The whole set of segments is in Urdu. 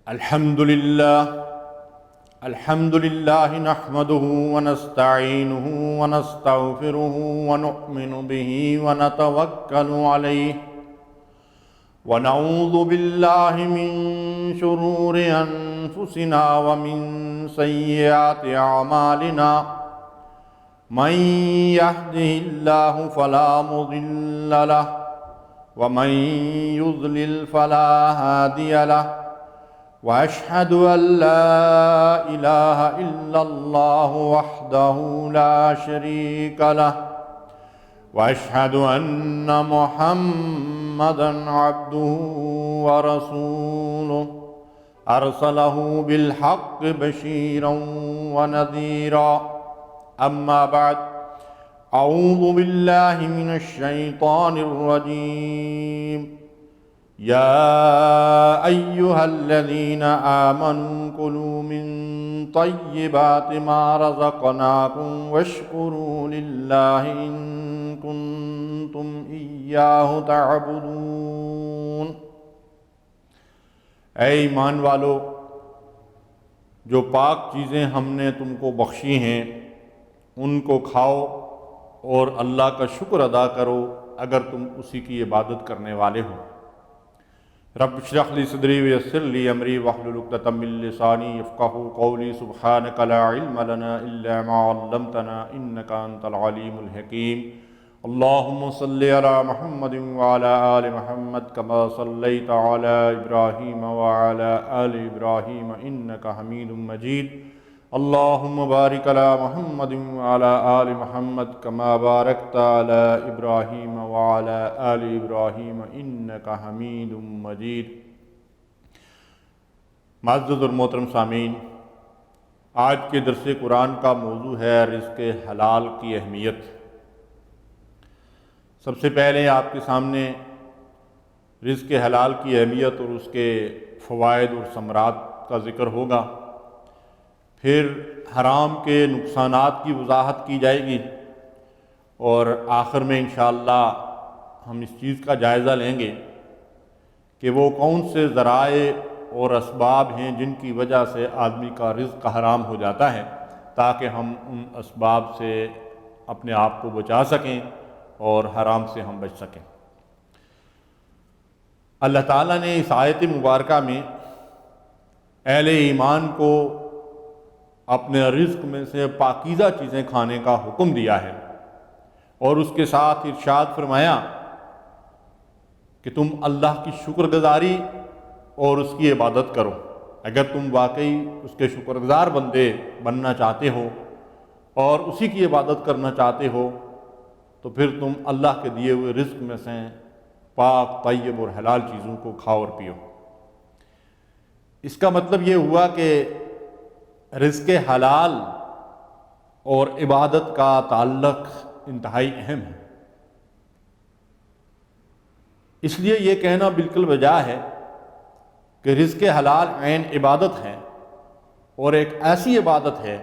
الحمد لله نحمده ونستعينه ونستغفره ونؤمن به ونتوكل عليه ونعوذ بالله من شرور أنفسنا ومن سيئات أعمالنا من يهده الله فلا مضل له ومن يضلل فلا هادي له وأشهد أن لا إله إلا الله وحده لا شريك له وأشهد أن محمدًا عبده ورسوله أرسله بالحق بشيرًا ونذيرًا أما بعد أعوذ بالله من الشيطان الرجيم يا أيها الذين آمنوا كلوا من طيبات ما رزقناكم واشكروا لله إن كنتم إياه تعبدون۔ اے ایمان والو، جو پاک چیزیں ہم نے تم کو بخشی ہیں ان کو کھاؤ اور اللہ کا شکر ادا کرو اگر تم اسی کی عبادت کرنے والے ہو۔ رب اشرح لی صدری ویسر لی امری واحلل عقدۃ من لسانی یفقہوا قولی سبحانک لا علم لنا الا ما علمتنا انک انت العلیم الحکیم۔ اللہم صلی علی محمد وعلی آل محمد کما صلیت علی ابراہیم وعلی آل ابراہیم انک حمید مجید۔ اللہم بارک علی محمد وعلی آل محمد کما بارکت علی ابراہیم وعلی آل ابراہیم انک حمید مجید۔ معزز اور محترم سامعین، آج کے درس قرآن کا موضوع ہے رزق حلال کی اہمیت۔ سب سے پہلے آپ کے سامنے رزق حلال کی اہمیت اور اس کے فوائد اور ثمرات کا ذکر ہوگا، پھر حرام کے نقصانات کی وضاحت کی جائے گی، اور آخر میں انشاءاللہ ہم اس چیز کا جائزہ لیں گے کہ وہ کون سے ذرائع اور اسباب ہیں جن کی وجہ سے آدمی کا رزق حرام ہو جاتا ہے، تاکہ ہم ان اسباب سے اپنے آپ کو بچا سکیں اور حرام سے ہم بچ سکیں۔ اللہ تعالیٰ نے اس آیت مبارکہ میں اہل ایمان کو اپنے رزق میں سے پاکیزہ چیزیں کھانے کا حکم دیا ہے، اور اس کے ساتھ ارشاد فرمایا کہ تم اللہ کی شکر گزاری اور اس کی عبادت کرو۔ اگر تم واقعی اس کے شکر گزار بندے بننا چاہتے ہو اور اسی کی عبادت کرنا چاہتے ہو تو پھر تم اللہ کے دیے ہوئے رزق میں سے پاک، طیب اور حلال چیزوں کو کھاؤ اور پیو۔ اس کا مطلب یہ ہوا کہ رزق حلال اور عبادت کا تعلق انتہائی اہم ہے۔ اس لیے یہ کہنا بالکل بجا ہے کہ رزق حلال عین عبادت ہے، اور ایک ایسی عبادت ہے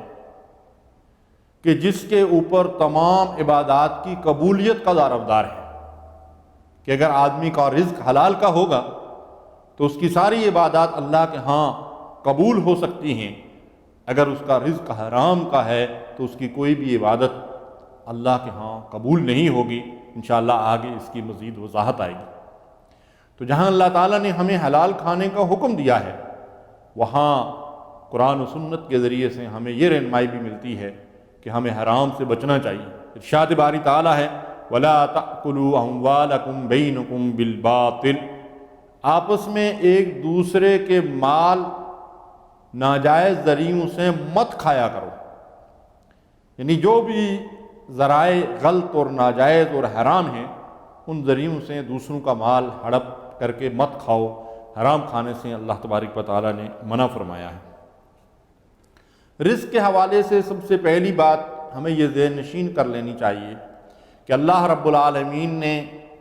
کہ جس کے اوپر تمام عبادات کی قبولیت کا دارومدار ہے، کہ اگر آدمی کا رزق حلال کا ہوگا تو اس کی ساری عبادات اللہ کے ہاں قبول ہو سکتی ہیں۔ اگر اس کا رزق حرام کا ہے تو اس کی کوئی بھی عبادت اللہ کے ہاں قبول نہیں ہوگی۔ انشاءاللہ آگے اس کی مزید وضاحت آئے گی۔ تو جہاں اللہ تعالیٰ نے ہمیں حلال کھانے کا حکم دیا ہے، وہاں قرآن و سنت کے ذریعے سے ہمیں یہ رہنمائی بھی ملتی ہے کہ ہمیں حرام سے بچنا چاہیے۔ ارشاد باری تعالیٰ ہے وَلَا تَأْكُلُوا أَمْوَالَكُمْ بَيْنَكُمْ بِالْبَاطِلِ، آپس میں ایک دوسرے کے مال ناجائز ذریعوں سے مت کھایا کرو۔ یعنی جو بھی ذرائع غلط اور ناجائز اور حرام ہیں ان ذریعوں سے دوسروں کا مال ہڑپ کر کے مت کھاؤ۔ حرام کھانے سے اللہ تبارک و تعالیٰ نے منع فرمایا ہے۔ رزق کے حوالے سے سب سے پہلی بات ہمیں یہ ذہن نشین کر لینی چاہیے کہ اللہ رب العالمین نے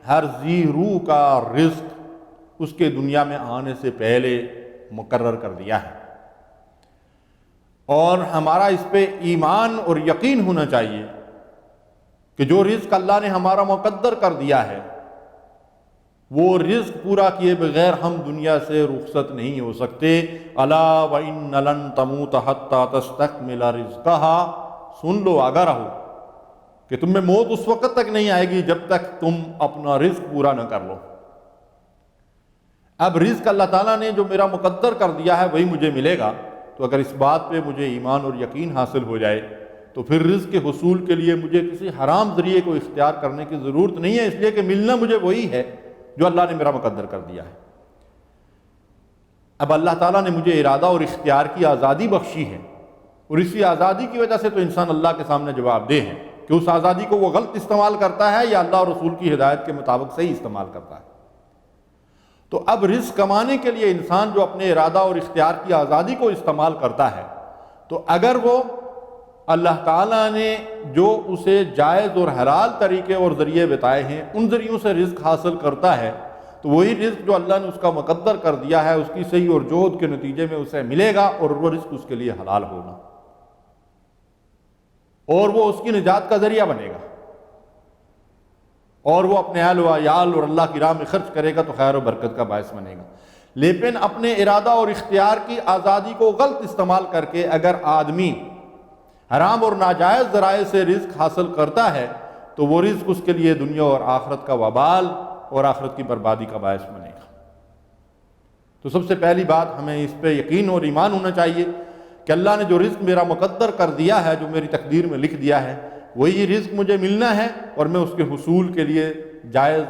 ہر ذی روح کا رزق اس کے دنیا میں آنے سے پہلے مقرر کر دیا ہے، اور ہمارا اس پہ ایمان اور یقین ہونا چاہیے کہ جو رزق اللہ نے ہمارا مقدر کر دیا ہے وہ رزق پورا کیے بغیر ہم دنیا سے رخصت نہیں ہو سکتے۔ الا وَإِنَّ لَن تَمُوتَ حَتَّى تَسْتَكْمِلَ رِزْقَهَا، سن لو آگاہ رہو کہ تم میں موت اس وقت تک نہیں آئے گی جب تک تم اپنا رزق پورا نہ کر لو۔ اب رزق اللہ تعالیٰ نے جو میرا مقدر کر دیا ہے وہی مجھے ملے گا، تو اگر اس بات پہ مجھے ایمان اور یقین حاصل ہو جائے تو پھر رزق کے حصول کے لیے مجھے کسی حرام ذریعے کو اختیار کرنے کی ضرورت نہیں ہے، اس لیے کہ ملنا مجھے وہی ہے جو اللہ نے میرا مقدر کر دیا ہے۔ اب اللہ تعالیٰ نے مجھے ارادہ اور اختیار کی آزادی بخشی ہے، اور اسی آزادی کی وجہ سے تو انسان اللہ کے سامنے جواب دہ ہے کہ اس آزادی کو وہ غلط استعمال کرتا ہے یا اللہ اور رسول کی ہدایت کے مطابق صحیح استعمال کرتا ہے۔ تو اب رزق کمانے کے لیے انسان جو اپنے ارادہ اور اختیار کی آزادی کو استعمال کرتا ہے، تو اگر وہ اللہ تعالیٰ نے جو اسے جائز اور حلال طریقے اور ذریعے بتائے ہیں ان ذریعوں سے رزق حاصل کرتا ہے، تو وہی رزق جو اللہ نے اس کا مقدر کر دیا ہے اس کی صحیح اور جہد کے نتیجے میں اسے ملے گا، اور وہ رزق اس کے لیے حلال ہوگا، اور وہ اس کی نجات کا ذریعہ بنے گا، اور وہ اپنے اہل و عیال اور اللہ کی راہ میں خرچ کرے گا تو خیر و برکت کا باعث بنے گا۔ لیکن اپنے ارادہ اور اختیار کی آزادی کو غلط استعمال کر کے اگر آدمی حرام اور ناجائز ذرائع سے رزق حاصل کرتا ہے تو وہ رزق اس کے لیے دنیا اور آخرت کا وبال اور آخرت کی بربادی کا باعث بنے گا۔ تو سب سے پہلی بات ہمیں اس پہ یقین اور ایمان ہونا چاہیے کہ اللہ نے جو رزق میرا مقدر کر دیا ہے، جو میری تقدیر میں لکھ دیا ہے، وہی رزق مجھے ملنا ہے، اور میں اس کے حصول کے لیے جائز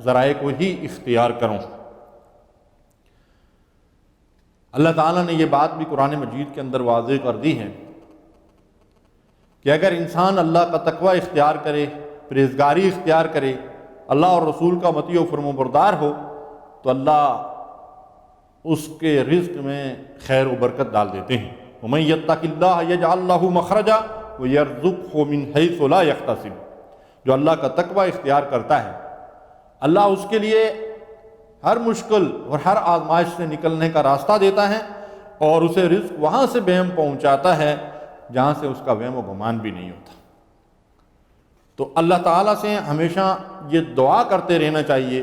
ذرائع کو ہی اختیار کروں۔ اللہ تعالیٰ نے یہ بات بھی قرآن مجید کے اندر واضح کر دی ہے کہ اگر انسان اللہ کا تقوی اختیار کرے، پرہیزگاری اختیار کرے، اللہ اور رسول کا مطیع و فرمانبردار ہو، تو اللہ اس کے رزق میں خیر و برکت ڈال دیتے ہیں۔ وَمَن يَتَّقِ اللَّهَ يَجْعَل لَّهُ مَخْرَجًا وَيَرْزُقْهُ مِنْ حَيْثُ لَا يَحْتَسِبُ، جو اللہ کا تقوی اختیار کرتا ہے اللہ اس کے لیے ہر مشکل اور ہر آزمائش سے نکلنے کا راستہ دیتا ہے، اور اسے رزق وہاں سے بہم پہنچاتا ہے جہاں سے اس کا وہم و گمان بھی نہیں ہوتا۔ تو اللہ تعالیٰ سے ہمیشہ یہ دعا کرتے رہنا چاہیے،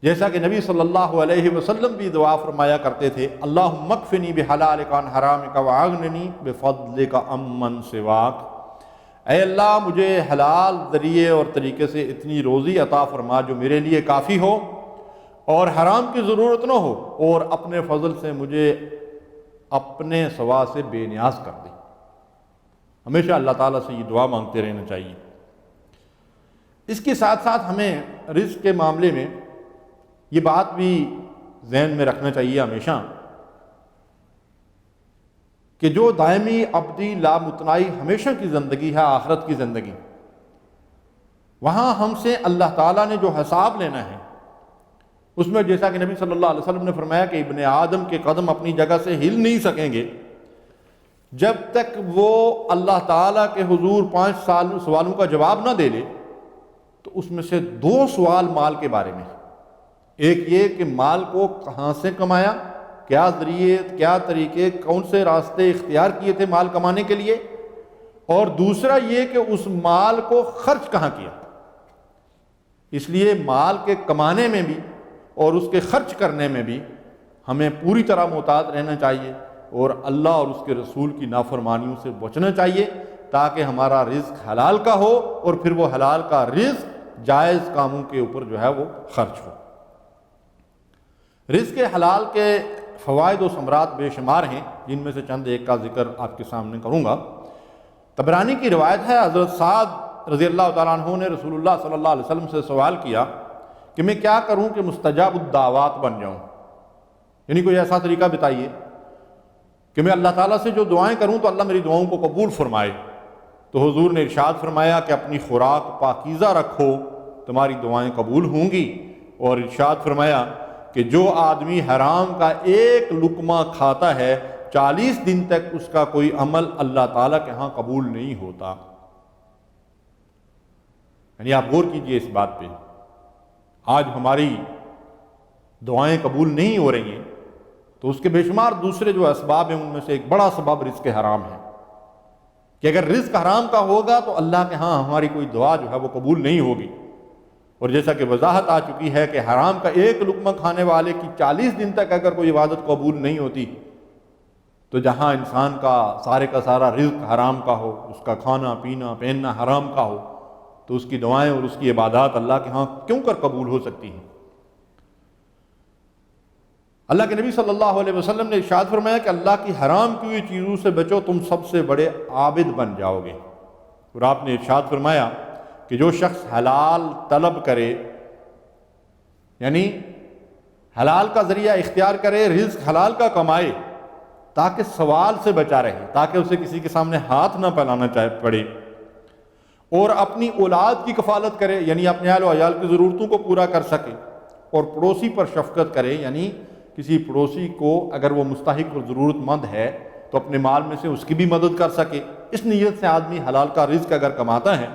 جیسا کہ نبی صلی اللہ علیہ وسلم بھی دعا فرمایا کرتے تھے، اللہم اکفنی بحلالک عن حرامک واغننی بفضلک عمن سواک، اے اللہ مجھے حلال ذریعے اور طریقے سے اتنی روزی عطا فرما جو میرے لیے کافی ہو اور حرام کی ضرورت نہ ہو، اور اپنے فضل سے مجھے اپنے سوا سے بے نیاز کر دے۔ ہمیشہ اللہ تعالیٰ سے یہ دعا مانگتے رہنا چاہیے۔ اس کے ساتھ ساتھ ہمیں رزق کے معاملے میں یہ بات بھی ذہن میں رکھنا چاہیے ہمیشہ کہ جو دائمی ابدی لامتناہی ہمیشہ کی زندگی ہے، آخرت کی زندگی، وہاں ہم سے اللہ تعالیٰ نے جو حساب لینا ہے اس میں جیسا کہ نبی صلی اللہ علیہ وسلم نے فرمایا کہ ابن آدم کے قدم اپنی جگہ سے ہل نہیں سکیں گے جب تک وہ اللہ تعالیٰ کے حضور 5 سوالوں کا جواب نہ دے لے۔ تو اس میں سے 2 سوال مال کے بارے میں، ایک یہ کہ مال کو کہاں سے کمایا، کیا ذریعے، کیا طریقے، کون سے راستے اختیار کیے تھے مال کمانے کے لیے، اور دوسرا یہ کہ اس مال کو خرچ کہاں کیا۔ اس لیے مال کے کمانے میں بھی اور اس کے خرچ کرنے میں بھی ہمیں پوری طرح محتاط رہنا چاہیے، اور اللہ اور اس کے رسول کی نافرمانیوں سے بچنا چاہیے تاکہ ہمارا رزق حلال کا ہو، اور پھر وہ حلال کا رزق جائز کاموں کے اوپر جو ہے وہ خرچ ہو۔ رزق حلال کے فوائد و ثمرات بے شمار ہیں، جن میں سے چند ایک کا ذکر آپ کے سامنے کروں گا۔ طبرانی کی روایت ہے، حضرت سعد رضی اللہ تعالیٰ عنہ نے رسول اللہ صلی اللہ علیہ وسلم سے سوال کیا کہ میں کیا کروں کہ مستجاب الدعوات بن جاؤں، یعنی کوئی ایسا طریقہ بتائیے کہ میں اللہ تعالیٰ سے جو دعائیں کروں تو اللہ میری دعاؤں کو قبول فرمائے۔ تو حضور نے ارشاد فرمایا کہ اپنی خوراک پاکیزہ رکھو، تمہاری دعائیں قبول ہوں گی، اور ارشاد فرمایا کہ جو آدمی حرام کا ایک لقمہ کھاتا ہے 40 دن تک اس کا کوئی عمل اللہ تعالیٰ کے ہاں قبول نہیں ہوتا۔ یعنی آپ غور کیجئے اس بات پہ، آج ہماری دعائیں قبول نہیں ہو رہی ہیں تو اس کے بے شمار دوسرے جو اسباب ہیں ان میں سے ایک بڑا سبب رزق حرام ہے، کہ اگر رزق حرام کا ہوگا تو اللہ کے ہاں ہماری کوئی دعا جو ہے وہ قبول نہیں ہوگی۔ اور جیسا کہ وضاحت آ چکی ہے کہ حرام کا ایک لقمہ کھانے والے کی 40 دن تک اگر کوئی عبادت قبول نہیں ہوتی، تو جہاں انسان کا سارا رزق حرام کا ہو، اس کا کھانا پینا پہننا حرام کا ہو، تو اس کی دعائیں اور اس کی عبادات اللہ کے ہاں کیوں کر قبول ہو سکتی ہیں؟ اللہ کے نبی صلی اللہ علیہ وسلم نے ارشاد فرمایا کہ اللہ کی حرام کی ہوئی چیزوں سے بچو، تم سب سے بڑے عابد بن جاؤ گے۔ اور آپ نے ارشاد فرمایا کہ جو شخص حلال طلب کرے، یعنی حلال کا ذریعہ اختیار کرے، رزق حلال کا کمائے تاکہ سوال سے بچا رہے، تاکہ اسے کسی کے سامنے ہاتھ نہ پھیلانا پڑے، اور اپنی اولاد کی کفالت کرے، یعنی اپنے اہل و عیال کی ضرورتوں کو پورا کر سکے، اور پڑوسی پر شفقت کرے، یعنی کسی پڑوسی کو اگر وہ مستحق اور ضرورت مند ہے تو اپنے مال میں سے اس کی بھی مدد کر سکے، اس نیت سے آدمی حلال کا رزق اگر کماتا ہے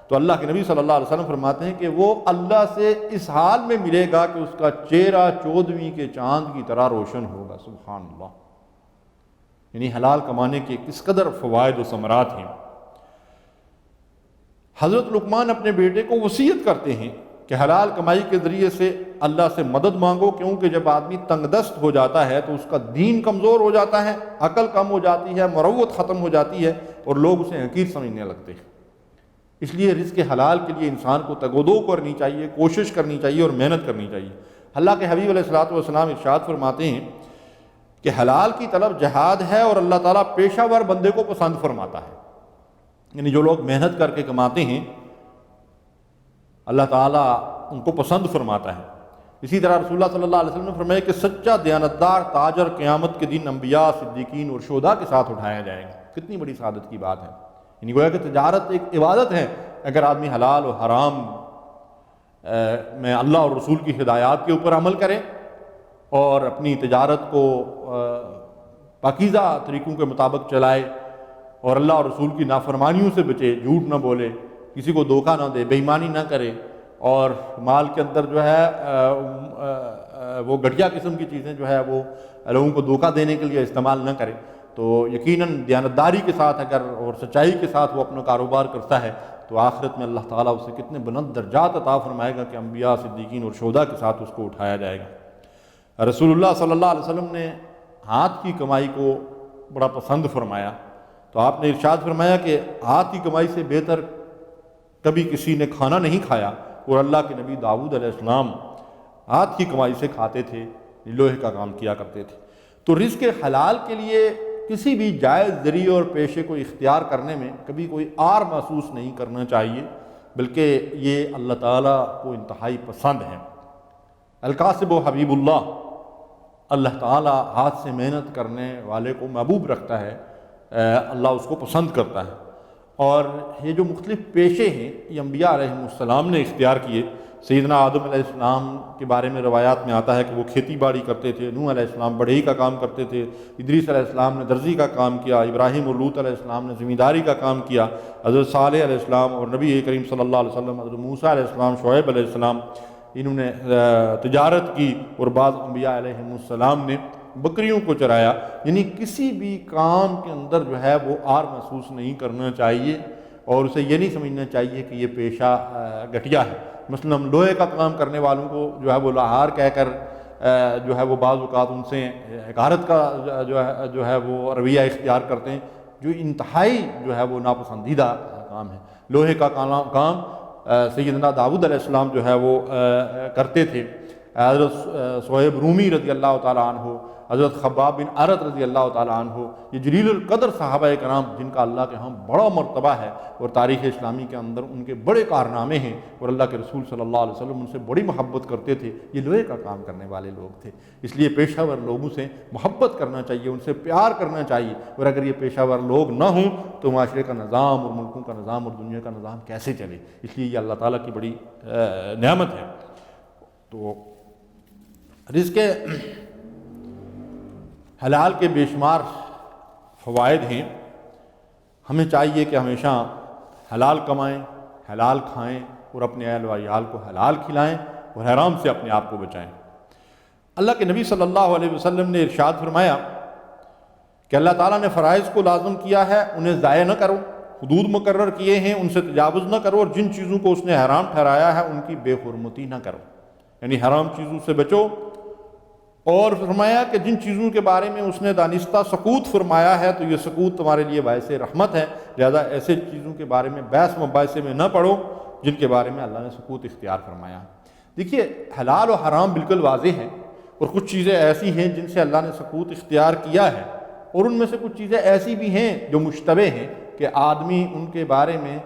تو اللہ کے نبی صلی اللہ علیہ وسلم فرماتے ہیں کہ وہ اللہ سے اس حال میں ملے گا کہ اس کا چہرہ 14ویں کے چاند کی طرح روشن ہوگا۔ سبحان اللہ، یعنی حلال کمانے کے کس قدر فوائد و ثمرات ہیں۔ حضرت لقمان اپنے بیٹے کو وصیت کرتے ہیں کہ حلال کمائی کے ذریعے سے اللہ سے مدد مانگو، کیونکہ جب آدمی تنگ دست ہو جاتا ہے تو اس کا دین کمزور ہو جاتا ہے، عقل کم ہو جاتی ہے، مروت ختم ہو جاتی ہے، اور لوگ اسے حقیر سمجھنے لگتے ہیں۔ اس لیے رزق حلال کے لیے انسان کو تگ و دو کرنی چاہیے، کوشش کرنی چاہیے اور محنت کرنی چاہیے۔ اللہ کے حبیب علیہ الصلوۃ والسلام ارشاد فرماتے ہیں کہ حلال کی طلب جہاد ہے، اور اللہ تعالیٰ پیشہ ور بندے کو پسند فرماتا ہے، یعنی جو لوگ محنت کر کے کماتے ہیں اللہ تعالیٰ ان کو پسند فرماتا ہے۔ اسی طرح رسول اللہ صلی اللہ علیہ وسلم نے فرمایا کہ سچا دیانتدار تاجر قیامت کے دن انبیاء، صدیقین اور شہداء کے ساتھ اٹھایا جائے گا۔ کتنی بڑی سعادت کی بات ہے، یعنی گویا کہ تجارت ایک عبادت ہے۔ اگر آدمی حلال و حرام میں اللہ اور رسول کی ہدایات کے اوپر عمل کرے اور اپنی تجارت کو پاکیزہ طریقوں کے مطابق چلائے، اور اللہ اور رسول کی نافرمانیوں سے بچے، جھوٹ نہ بولے، کسی کو دھوکہ نہ دے، بے ایمانی نہ کرے، اور مال کے اندر جو ہے وہ گھٹیا قسم کی چیزیں جو ہے وہ لوگوں کو دھوکہ دینے کے لیے استعمال نہ کرے، تو یقیناً دیانتداری کے ساتھ اگر اور سچائی کے ساتھ وہ اپنا کاروبار کرتا ہے تو آخرت میں اللہ تعالیٰ اسے کتنے بلند درجات عطا فرمائے گا کہ انبیاء، صدیقین اور شہداء کے ساتھ اس کو اٹھایا جائے گا۔ رسول اللہ صلی اللہ علیہ وسلم نے ہاتھ کی کمائی کو بڑا پسند فرمایا، تو آپ نے ارشاد فرمایا کہ ہاتھ کی کمائی سے بہتر کبھی کسی نے کھانا نہیں کھایا، اور اللہ کے نبی داؤد علیہ السلام ہاتھ کی کمائی سے کھاتے تھے، لوہے کا کام کیا کرتے تھے۔ تو رزق حلال کے لیے کسی بھی جائز ذریعے اور پیشے کو اختیار کرنے میں کبھی کوئی آر محسوس نہیں کرنا چاہیے، بلکہ یہ اللہ تعالیٰ کو انتہائی پسند ہے۔ الکاسب و حبیب اللہ، اللہ تعالیٰ ہاتھ سے محنت کرنے والے کو محبوب رکھتا ہے، اللہ اس کو پسند کرتا ہے۔ اور یہ جو مختلف پیشے ہیں یہ انبیاء علیہ السلام نے اختیار کیے۔ سیدنا آدم علیہ السلام کے بارے میں روایات میں آتا ہے کہ وہ کھیتی باڑی کرتے تھے، نوح علیہ السلام بڑھئی کا کام کرتے تھے، ادریس علیہ السلام نے درزی کا کام کیا، ابراہیم اور لوط علیہ السلام نے زمینداری کا کام کیا، حضرت صالح علیہ السلام اور نبی کریم صلی اللہ علیہ وسلم، حضرت موسیٰ علیہ السلام، شعیب علیہ السلام، انہوں نے تجارت کی، اور بعض انبیاء علیہ السلام نے بکریوں کو چرایا۔ یعنی کسی بھی کام کے اندر جو ہے وہ آر محسوس نہیں کرنا چاہیے، اور اسے یہ نہیں سمجھنا چاہیے کہ یہ پیشہ گھٹیا ہے۔ مثلا ہم لوہے کا کام کرنے والوں کو جو ہے وہ لاہار کہہ کر جو ہے وہ بعض اوقات ان سے حقارت کا جو ہے وہ رویہ اختیار کرتے ہیں، جو انتہائی جو ہے وہ ناپسندیدہ کام ہے۔ لوہے کا کام سیدنا داؤد علیہ السلام جو ہے وہ کرتے تھے، حضرت صہیب رومی رضی اللہ تعالیٰ عنہ، حضرت خباب بن عرت رضی اللہ تعالیٰ عنہ، یہ جلیل القدر صحابہ کرام جن کا اللہ کے ہاں بڑا مرتبہ ہے، اور تاریخ اسلامی کے اندر ان کے بڑے کارنامے ہیں، اور اللہ کے رسول صلی اللہ علیہ وسلم ان سے بڑی محبت کرتے تھے، یہ لوہے کا کام کرنے والے لوگ تھے۔ اس لیے پیشہ ور لوگوں سے محبت کرنا چاہیے، ان سے پیار کرنا چاہیے، اور اگر یہ پیشہ ور لوگ نہ ہوں تو معاشرے کا نظام اور ملکوں کا نظام اور دنیا کا نظام کیسے چلے؟ اس لیے یہ اللہ تعالیٰ کی بڑی نعمت ہے۔ تو رزق حلال کے بے شمار فوائد ہیں، ہمیں چاہیے کہ ہمیشہ حلال کمائیں، حلال کھائیں، اور اپنے اہل و عیال کو حلال کھلائیں، اور حرام سے اپنے آپ کو بچائیں۔ اللہ کے نبی صلی اللہ علیہ وسلم نے ارشاد فرمایا کہ اللہ تعالیٰ نے فرائض کو لازم کیا ہے، انہیں ضائع نہ کرو، حدود مقرر کیے ہیں ان سے تجاوز نہ کرو، اور جن چیزوں کو اس نے حرام ٹھہرایا ہے ان کی بے حرمتی نہ کرو، یعنی حرام چیزوں سے بچو۔ اور فرمایا کہ جن چیزوں کے بارے میں اس نے دانستہ سکوت فرمایا ہے تو یہ سکوت تمہارے لیے باعث رحمت ہے، لہذا ایسے چیزوں کے بارے میں بحث مباحثے میں نہ پڑھو جن کے بارے میں اللہ نے سکوت اختیار فرمایا۔ دیکھیے حلال و حرام بالکل واضح ہے، اور کچھ چیزیں ایسی ہیں جن سے اللہ نے سکوت اختیار کیا ہے، اور ان میں سے کچھ چیزیں ایسی بھی ہیں جو مشتبہ ہیں کہ آدمی ان کے بارے میں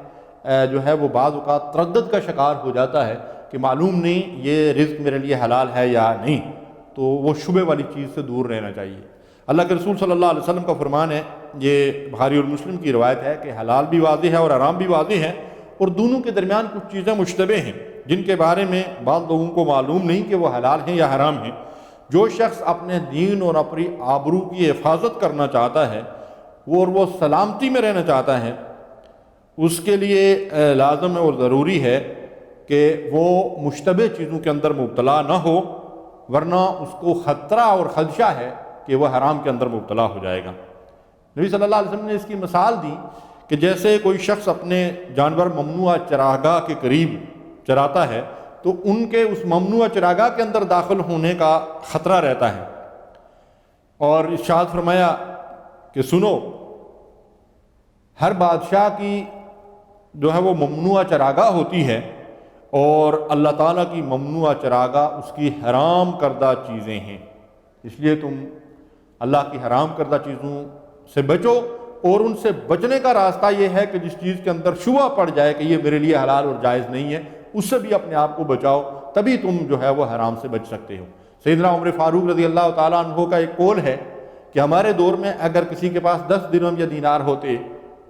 جو ہے وہ بعض اوقات تردد کا شکار ہو جاتا ہے کہ معلوم نہیں یہ رزق میرے لیے حلال ہے یا نہیں، تو وہ شبہ والی چیز سے دور رہنا چاہیے۔ اللہ کے رسول صلی اللہ علیہ وسلم کا فرمان ہے، یہ بخاری اور مسلم کی روایت ہے کہ حلال بھی واضح ہے اور حرام بھی واضح ہے، اور دونوں کے درمیان کچھ چیزیں مشتبہ ہیں جن کے بارے میں بعض لوگوں کو معلوم نہیں کہ وہ حلال ہیں یا حرام ہیں۔ جو شخص اپنے دین اور اپنی آبرو کی حفاظت کرنا چاہتا ہے وہ سلامتی میں رہنا چاہتا ہے، اس کے لیے لازم اور ضروری ہے کہ وہ مشتبہ چیزوں کے اندر مبتلا نہ ہو، ورنہ اس کو خطرہ اور خدشہ ہے کہ وہ حرام کے اندر مبتلا ہو جائے گا۔ نبی صلی اللہ علیہ وسلم نے اس کی مثال دی کہ جیسے کوئی شخص اپنے جانور ممنوعہ چراگاہ کے قریب چراتا ہے تو ان کے اس ممنوعہ چراگاہ کے اندر داخل ہونے کا خطرہ رہتا ہے، اور ارشاد فرمایا کہ سنو، ہر بادشاہ کی جو ہے وہ ممنوعہ چراگاہ ہوتی ہے، اور اللہ تعالیٰ کی ممنوعہ چراگاہ اس کی حرام کردہ چیزیں ہیں، اس لیے تم اللہ کی حرام کردہ چیزوں سے بچو، اور ان سے بچنے کا راستہ یہ ہے کہ جس چیز کے اندر شبہ پڑ جائے کہ یہ میرے لیے حلال اور جائز نہیں ہے اس سے بھی اپنے آپ کو بچاؤ، تبھی تم جو ہے وہ حرام سے بچ سکتے ہو۔ سیدنا عمر فاروق رضی اللہ تعالیٰ عنہ کا ایک قول ہے کہ ہمارے دور میں اگر کسی کے پاس 10 درہم یا دینار ہوتے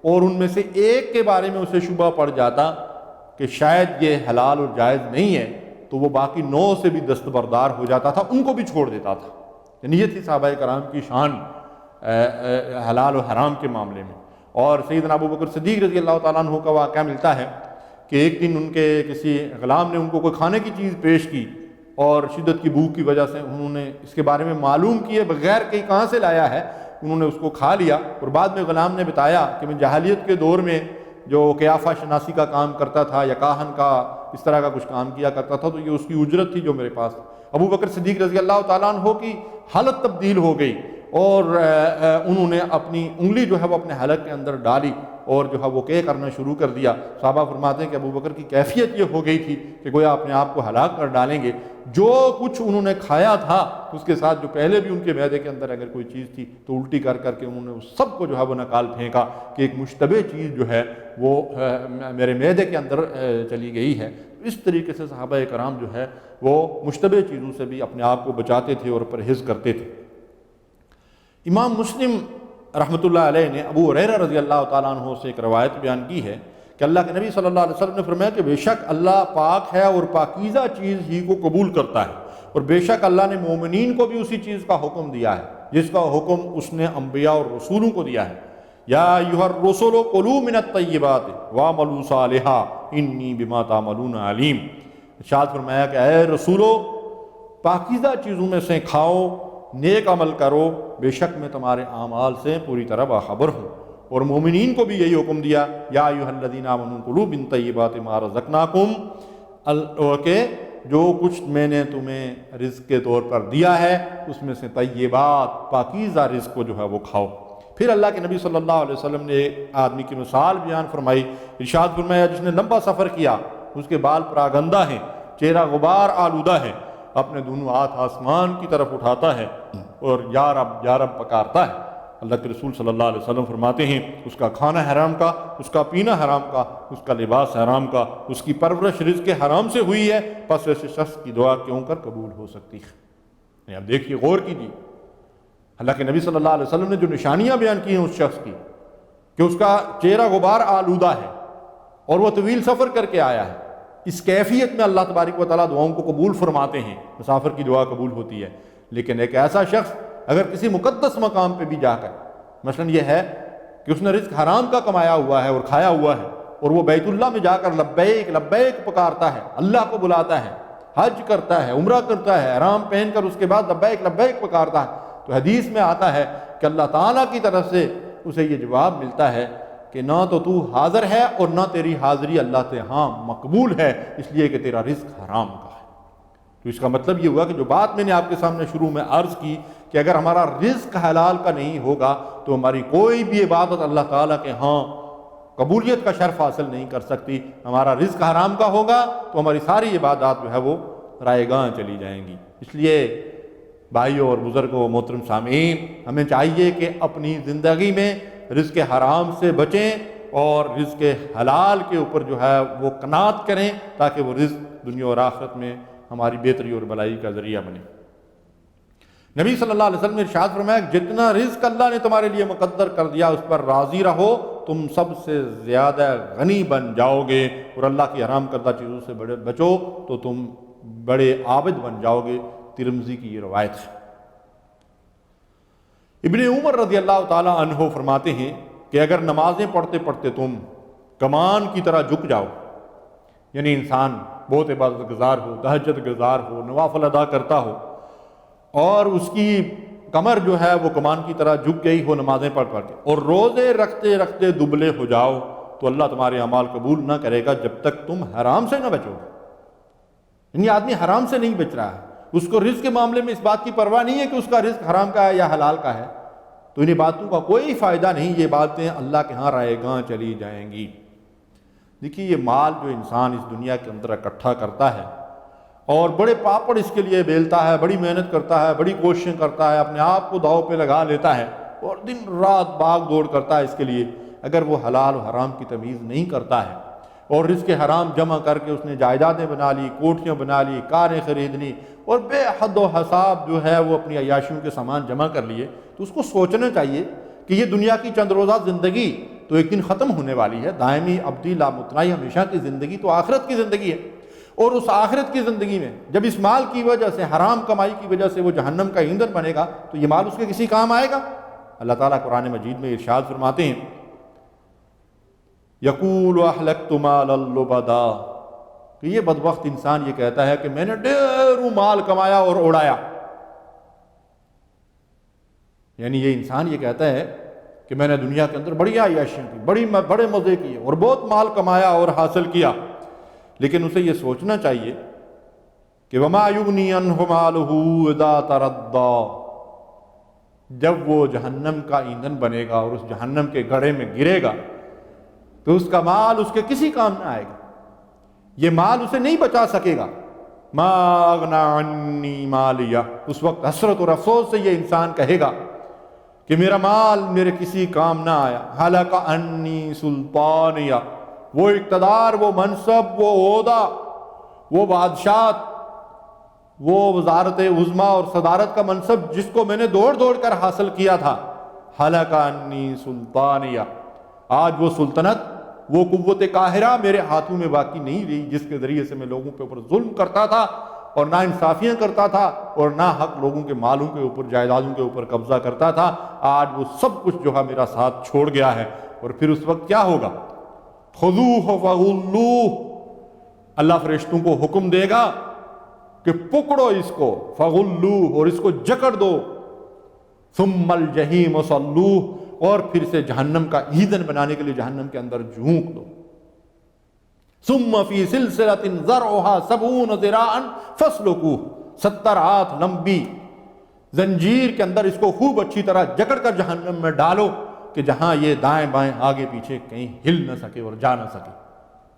اور ان میں سے ایک کے بارے میں اسے شبہ پڑ جاتا کہ شاید یہ حلال اور جائز نہیں ہے تو وہ باقی 9 سے بھی دستبردار ہو جاتا تھا، ان کو بھی چھوڑ دیتا تھا۔ یعنی یہ تھی صحابہ کرام کی شان حلال و حرام کے معاملے میں۔ اور سیدنا ابو بکر صدیق رضی اللہ تعالیٰ عنہ کا واقعہ ملتا ہے کہ ایک دن ان کے کسی غلام نے ان کو کوئی کھانے کی چیز پیش کی، اور شدت کی بھوک کی وجہ سے انہوں نے اس کے بارے میں معلوم کیے بغیر کہ کہاں سے لایا ہے، انہوں نے اس کو کھا لیا، اور بعد میں غلام نے بتایا کہ میں جاہلیت کے دور میں جو قیافہ شناسی کا کام کرتا تھا یا کاہن کا اس طرح کا کچھ کام کیا کرتا تھا، تو یہ اس کی اجرت تھی جو میرے پاس۔ ابو بکر صدیق رضی اللہ تعالیٰ عنہ کی حالت تبدیل ہو گئی، اور انہوں نے اپنی انگلی جو ہے وہ اپنے حلق کے اندر ڈالی اور جو ہے وہ قے کرنا شروع کر دیا۔ صحابہ فرماتے ہیں کہ ابو بکر کی کیفیت یہ ہو گئی تھی کہ گویا اپنے آپ کو ہلاک کر ڈالیں گے۔ جو کچھ انہوں نے کھایا تھا اس کے ساتھ جو پہلے بھی ان کے معدے کے اندر اگر کوئی چیز تھی تو الٹی کر کر کے انہوں نے اس سب کو جو ہے وہ نکال پھینکا کہ ایک مشتبہ چیز جو ہے وہ میرے معدے کے اندر چلی گئی ہے۔ اس طریقے سے صحابہ کرام جو ہے وہ مشتبہ چیزوں سے بھی اپنے آپ کو بچاتے تھے اور پرہیز کرتے تھے۔ امام مسلم رحمۃ اللہ علیہ نے ابو ہریرہ رضی اللہ تعالیٰ عنہ سے ایک روایت بیان کی ہے کہ اللہ کے نبی صلی اللہ علیہ وسلم نے فرمایا کہ بے شک اللہ پاک ہے اور پاکیزہ چیز ہی کو قبول کرتا ہے، اور بے شک اللہ نے مومنین کو بھی اسی چیز کا حکم دیا ہے جس کا حکم اس نے انبیاء اور رسولوں کو دیا ہے۔ یا ایھا الرسل کلوا من الطیبات واعملوا صالحا انی بما تعملون علیم۔ ارشاد فرمایا کہ اے رسولو، پاکیزہ چیزوں میں سے کھاؤ، نیک عمل کرو، بے شک میں تمہارے اعمال سے پوری طرح باخبر ہوں۔ اور مومنین کو بھی یہی حکم دیا، یا ایھا الذین آمنوا کلوا من طیبات ما رزقناکم، کہ جو کچھ میں نے تمہیں رزق کے طور پر دیا ہے اس میں سے طیبات پاکیزہ رزق کو جو ہے وہ کھاؤ۔ پھر اللہ کے نبی صلی اللہ علیہ وسلم نے ایک آدمی کی مثال بیان فرمائی، ارشاد فرمایا جس نے لمبا سفر کیا، اس کے بال پراگندہ ہیں، چہرہ غبار آلودہ ہے، اپنے دونوں ہاتھ آسمان کی طرف اٹھاتا ہے اور یا رب یا رب پکارتا ہے۔ اللہ کے رسول صلی اللہ علیہ وسلم فرماتے ہیں اس کا کھانا حرام کا، اس کا پینا حرام کا، اس کا لباس حرام کا، اس کی پرورش رزق حرام سے ہوئی ہے، پس ایسے شخص کی دعا کیوں کر قبول ہو سکتی ہے؟ اب دیکھیے، غور کیجیے، اللہ کے نبی صلی اللہ علیہ وسلم نے جو نشانیاں بیان کی ہیں اس شخص کی کہ اس کا چہرہ غبار آلودہ ہے اور وہ طویل سفر کر کے آیا ہے، اس کیفیت میں اللہ تبارک و تعالیٰ دعاؤں کو قبول فرماتے ہیں، مسافر کی دعا قبول ہوتی ہے۔ لیکن ایک ایسا شخص اگر کسی مقدس مقام پہ بھی جا کر، مثلا یہ ہے کہ اس نے رزق حرام کا کمایا ہوا ہے اور کھایا ہوا ہے، اور وہ بیت اللہ میں جا کر لبیک لبیک پکارتا ہے، اللہ کو بلاتا ہے، حج کرتا ہے، عمرہ کرتا ہے، احرام پہن کر اس کے بعد لبیک لبیک پکارتا ہے، تو حدیث میں آتا ہے کہ اللہ تعالیٰ کی طرف سے اسے یہ جواب ملتا ہے کہ نہ تو حاضر ہے اور نہ تیری حاضری اللہ سے ہاں مقبول ہے، اس لیے کہ تیرا رزق حرام کا ہے۔ تو اس کا مطلب یہ ہوا کہ جو بات میں نے آپ کے سامنے شروع میں عرض کی کہ اگر ہمارا رزق حلال کا نہیں ہوگا تو ہماری کوئی بھی عبادت اللہ تعالیٰ کے ہاں قبولیت کا شرف حاصل نہیں کر سکتی۔ ہمارا رزق حرام کا ہوگا تو ہماری ساری عبادات جو ہے وہ رائے گاں چلی جائیں گی۔ اس لیے بھائیوں اور بزرگوں، محترم سامعین، ہمیں چاہیے کہ اپنی زندگی میں رزق حرام سے بچیں اور رزق حلال کے اوپر جو ہے وہ قناعت کریں تاکہ وہ رزق دنیا اور آخرت میں ہماری بہتری اور بھلائی کا ذریعہ بنے۔ نبی صلی اللہ علیہ وسلم نے ارشاد فرمایا کہ جتنا رزق اللہ نے تمہارے لیے مقدر کر دیا اس پر راضی رہو، تم سب سے زیادہ غنی بن جاؤ گے، اور اللہ کی حرام کردہ چیزوں سے بچو تو تم بڑے عابد بن جاؤ گے۔ ترمذی کی یہ روایت ہے۔ ابن عمر رضی اللہ تعالی عنہ فرماتے ہیں کہ اگر نمازیں پڑھتے پڑھتے تم کمان کی طرح جھک جاؤ، یعنی انسان بہت عبادت گزار ہو، تہجد گزار ہو، نوافل ادا کرتا ہو، اور اس کی کمر جو ہے وہ کمان کی طرح جھک گئی ہو نمازیں پڑھ پڑھ کے، اور روزے رکھتے رکھتے دبلے ہو جاؤ، تو اللہ تمہارے اعمال قبول نہ کرے گا جب تک تم حرام سے نہ بچو گے۔ یعنی آدمی حرام سے نہیں بچ رہا ہے، اس کو رزق کے معاملے میں اس بات کی پرواہ نہیں ہے کہ اس کا رزق حرام کا ہے یا حلال کا ہے، تو انہیں باتوں کا کوئی فائدہ نہیں، یہ باتیں اللہ کے ہاں رائے گاں چلی جائیں گی۔ دیکھیے یہ مال جو انسان اس دنیا کے اندر اکٹھا کرتا ہے اور بڑے پاپڑ اس کے لیے بیلتا ہے، بڑی محنت کرتا ہے، بڑی کوششیں کرتا ہے، اپنے آپ کو داؤ پہ لگا لیتا ہے اور دن رات بھاگ دوڑ کرتا ہے اس کے لیے، اگر وہ حلال و حرام کی تمیز نہیں کرتا ہے اور رزق حرام جمع کر کے اس نے جائیدادیں بنا لی، کوٹھیاں بنا لی، کاریں خرید لی اور بے حد و حساب جو ہے وہ اپنی عیاشیوں کے سامان جمع کر لیے، تو اس کو سوچنا چاہیے کہ یہ دنیا کی چند روزہ زندگی تو ایک دن ختم ہونے والی ہے، دائمی ابدی لامتناہی ہمیشہ کی زندگی تو آخرت کی زندگی ہے، اور اس آخرت کی زندگی میں جب اس مال کی وجہ سے، حرام کمائی کی وجہ سے وہ جہنم کا ایندھن بنے گا تو یہ مال اس کے کسی کام آئے گا؟ اللہ تعالیٰ قرآن مجید میں ارشاد فرماتے ہیں یقول اہلکت مالا لبدا، کہ یہ بدبخت انسان یہ کہتا ہے کہ میں نے ڈھیروں مال کمایا اور اڑایا، یعنی یہ انسان یہ کہتا ہے کہ میں نے دنیا کے اندر بڑی عیاشیاں کی، بڑے مزے کیے اور بہت مال کمایا اور حاصل کیا، لیکن اسے یہ سوچنا چاہیے کہ وما یغنی عنہ مالہ اذا تردی، جب وہ جہنم کا ایندھن بنے گا اور اس جہنم کے گڑھے میں گرے گا تو اس کا مال اس کے کسی کام نہ آئے گا، یہ مال اسے نہیں بچا سکے گا۔ ما اغنی عنی مالیہ، اس وقت حسرت اور افسوس سے یہ انسان کہے گا کہ میرا مال میرے کسی کام نہ آیا۔ ہلک عنی سلطانیہ، وہ اقتدار، وہ منصب، وہ عہدہ، وہ بادشاہت، وہ وزارت عظمیٰ اور صدارت کا منصب جس کو میں نے دوڑ دوڑ کر حاصل کیا تھا، ہلک عنی سلطانیہ، آج وہ سلطنت، وہ قوت قاہرہ میرے ہاتھوں میں باقی نہیں رہی جس کے ذریعے سے میں لوگوں کے اوپر ظلم کرتا تھا اور ناانصافیاں کرتا تھا اور ناحق لوگوں کے مالوں کے اوپر، جائیدادوں کے اوپر قبضہ کرتا تھا، آج وہ سب کچھ جو ہے میرا ساتھ چھوڑ گیا ہے۔ اور پھر اس وقت کیا ہوگا؟ خذوہ فغلوہ، اللہ فرشتوں کو حکم دے گا کہ پکڑو اس کو، فغلوہ، اور اس کو جکڑ دو، ثم الجحیم صلوہ، اور پھر سے جہنم کا ایندھن بنانے کے لیے جہنم کے اندر جھونک دو، ثم فی سلسلۃ ذرعھا 70 ذراعا فاسلکوہ، 70 ہاتھ لمبی زنجیر کے اندر اس کو خوب اچھی طرح جکڑ کر جہنم میں ڈالو کہ جہاں یہ دائیں بائیں آگے پیچھے کہیں ہل نہ سکے اور جا نہ سکے۔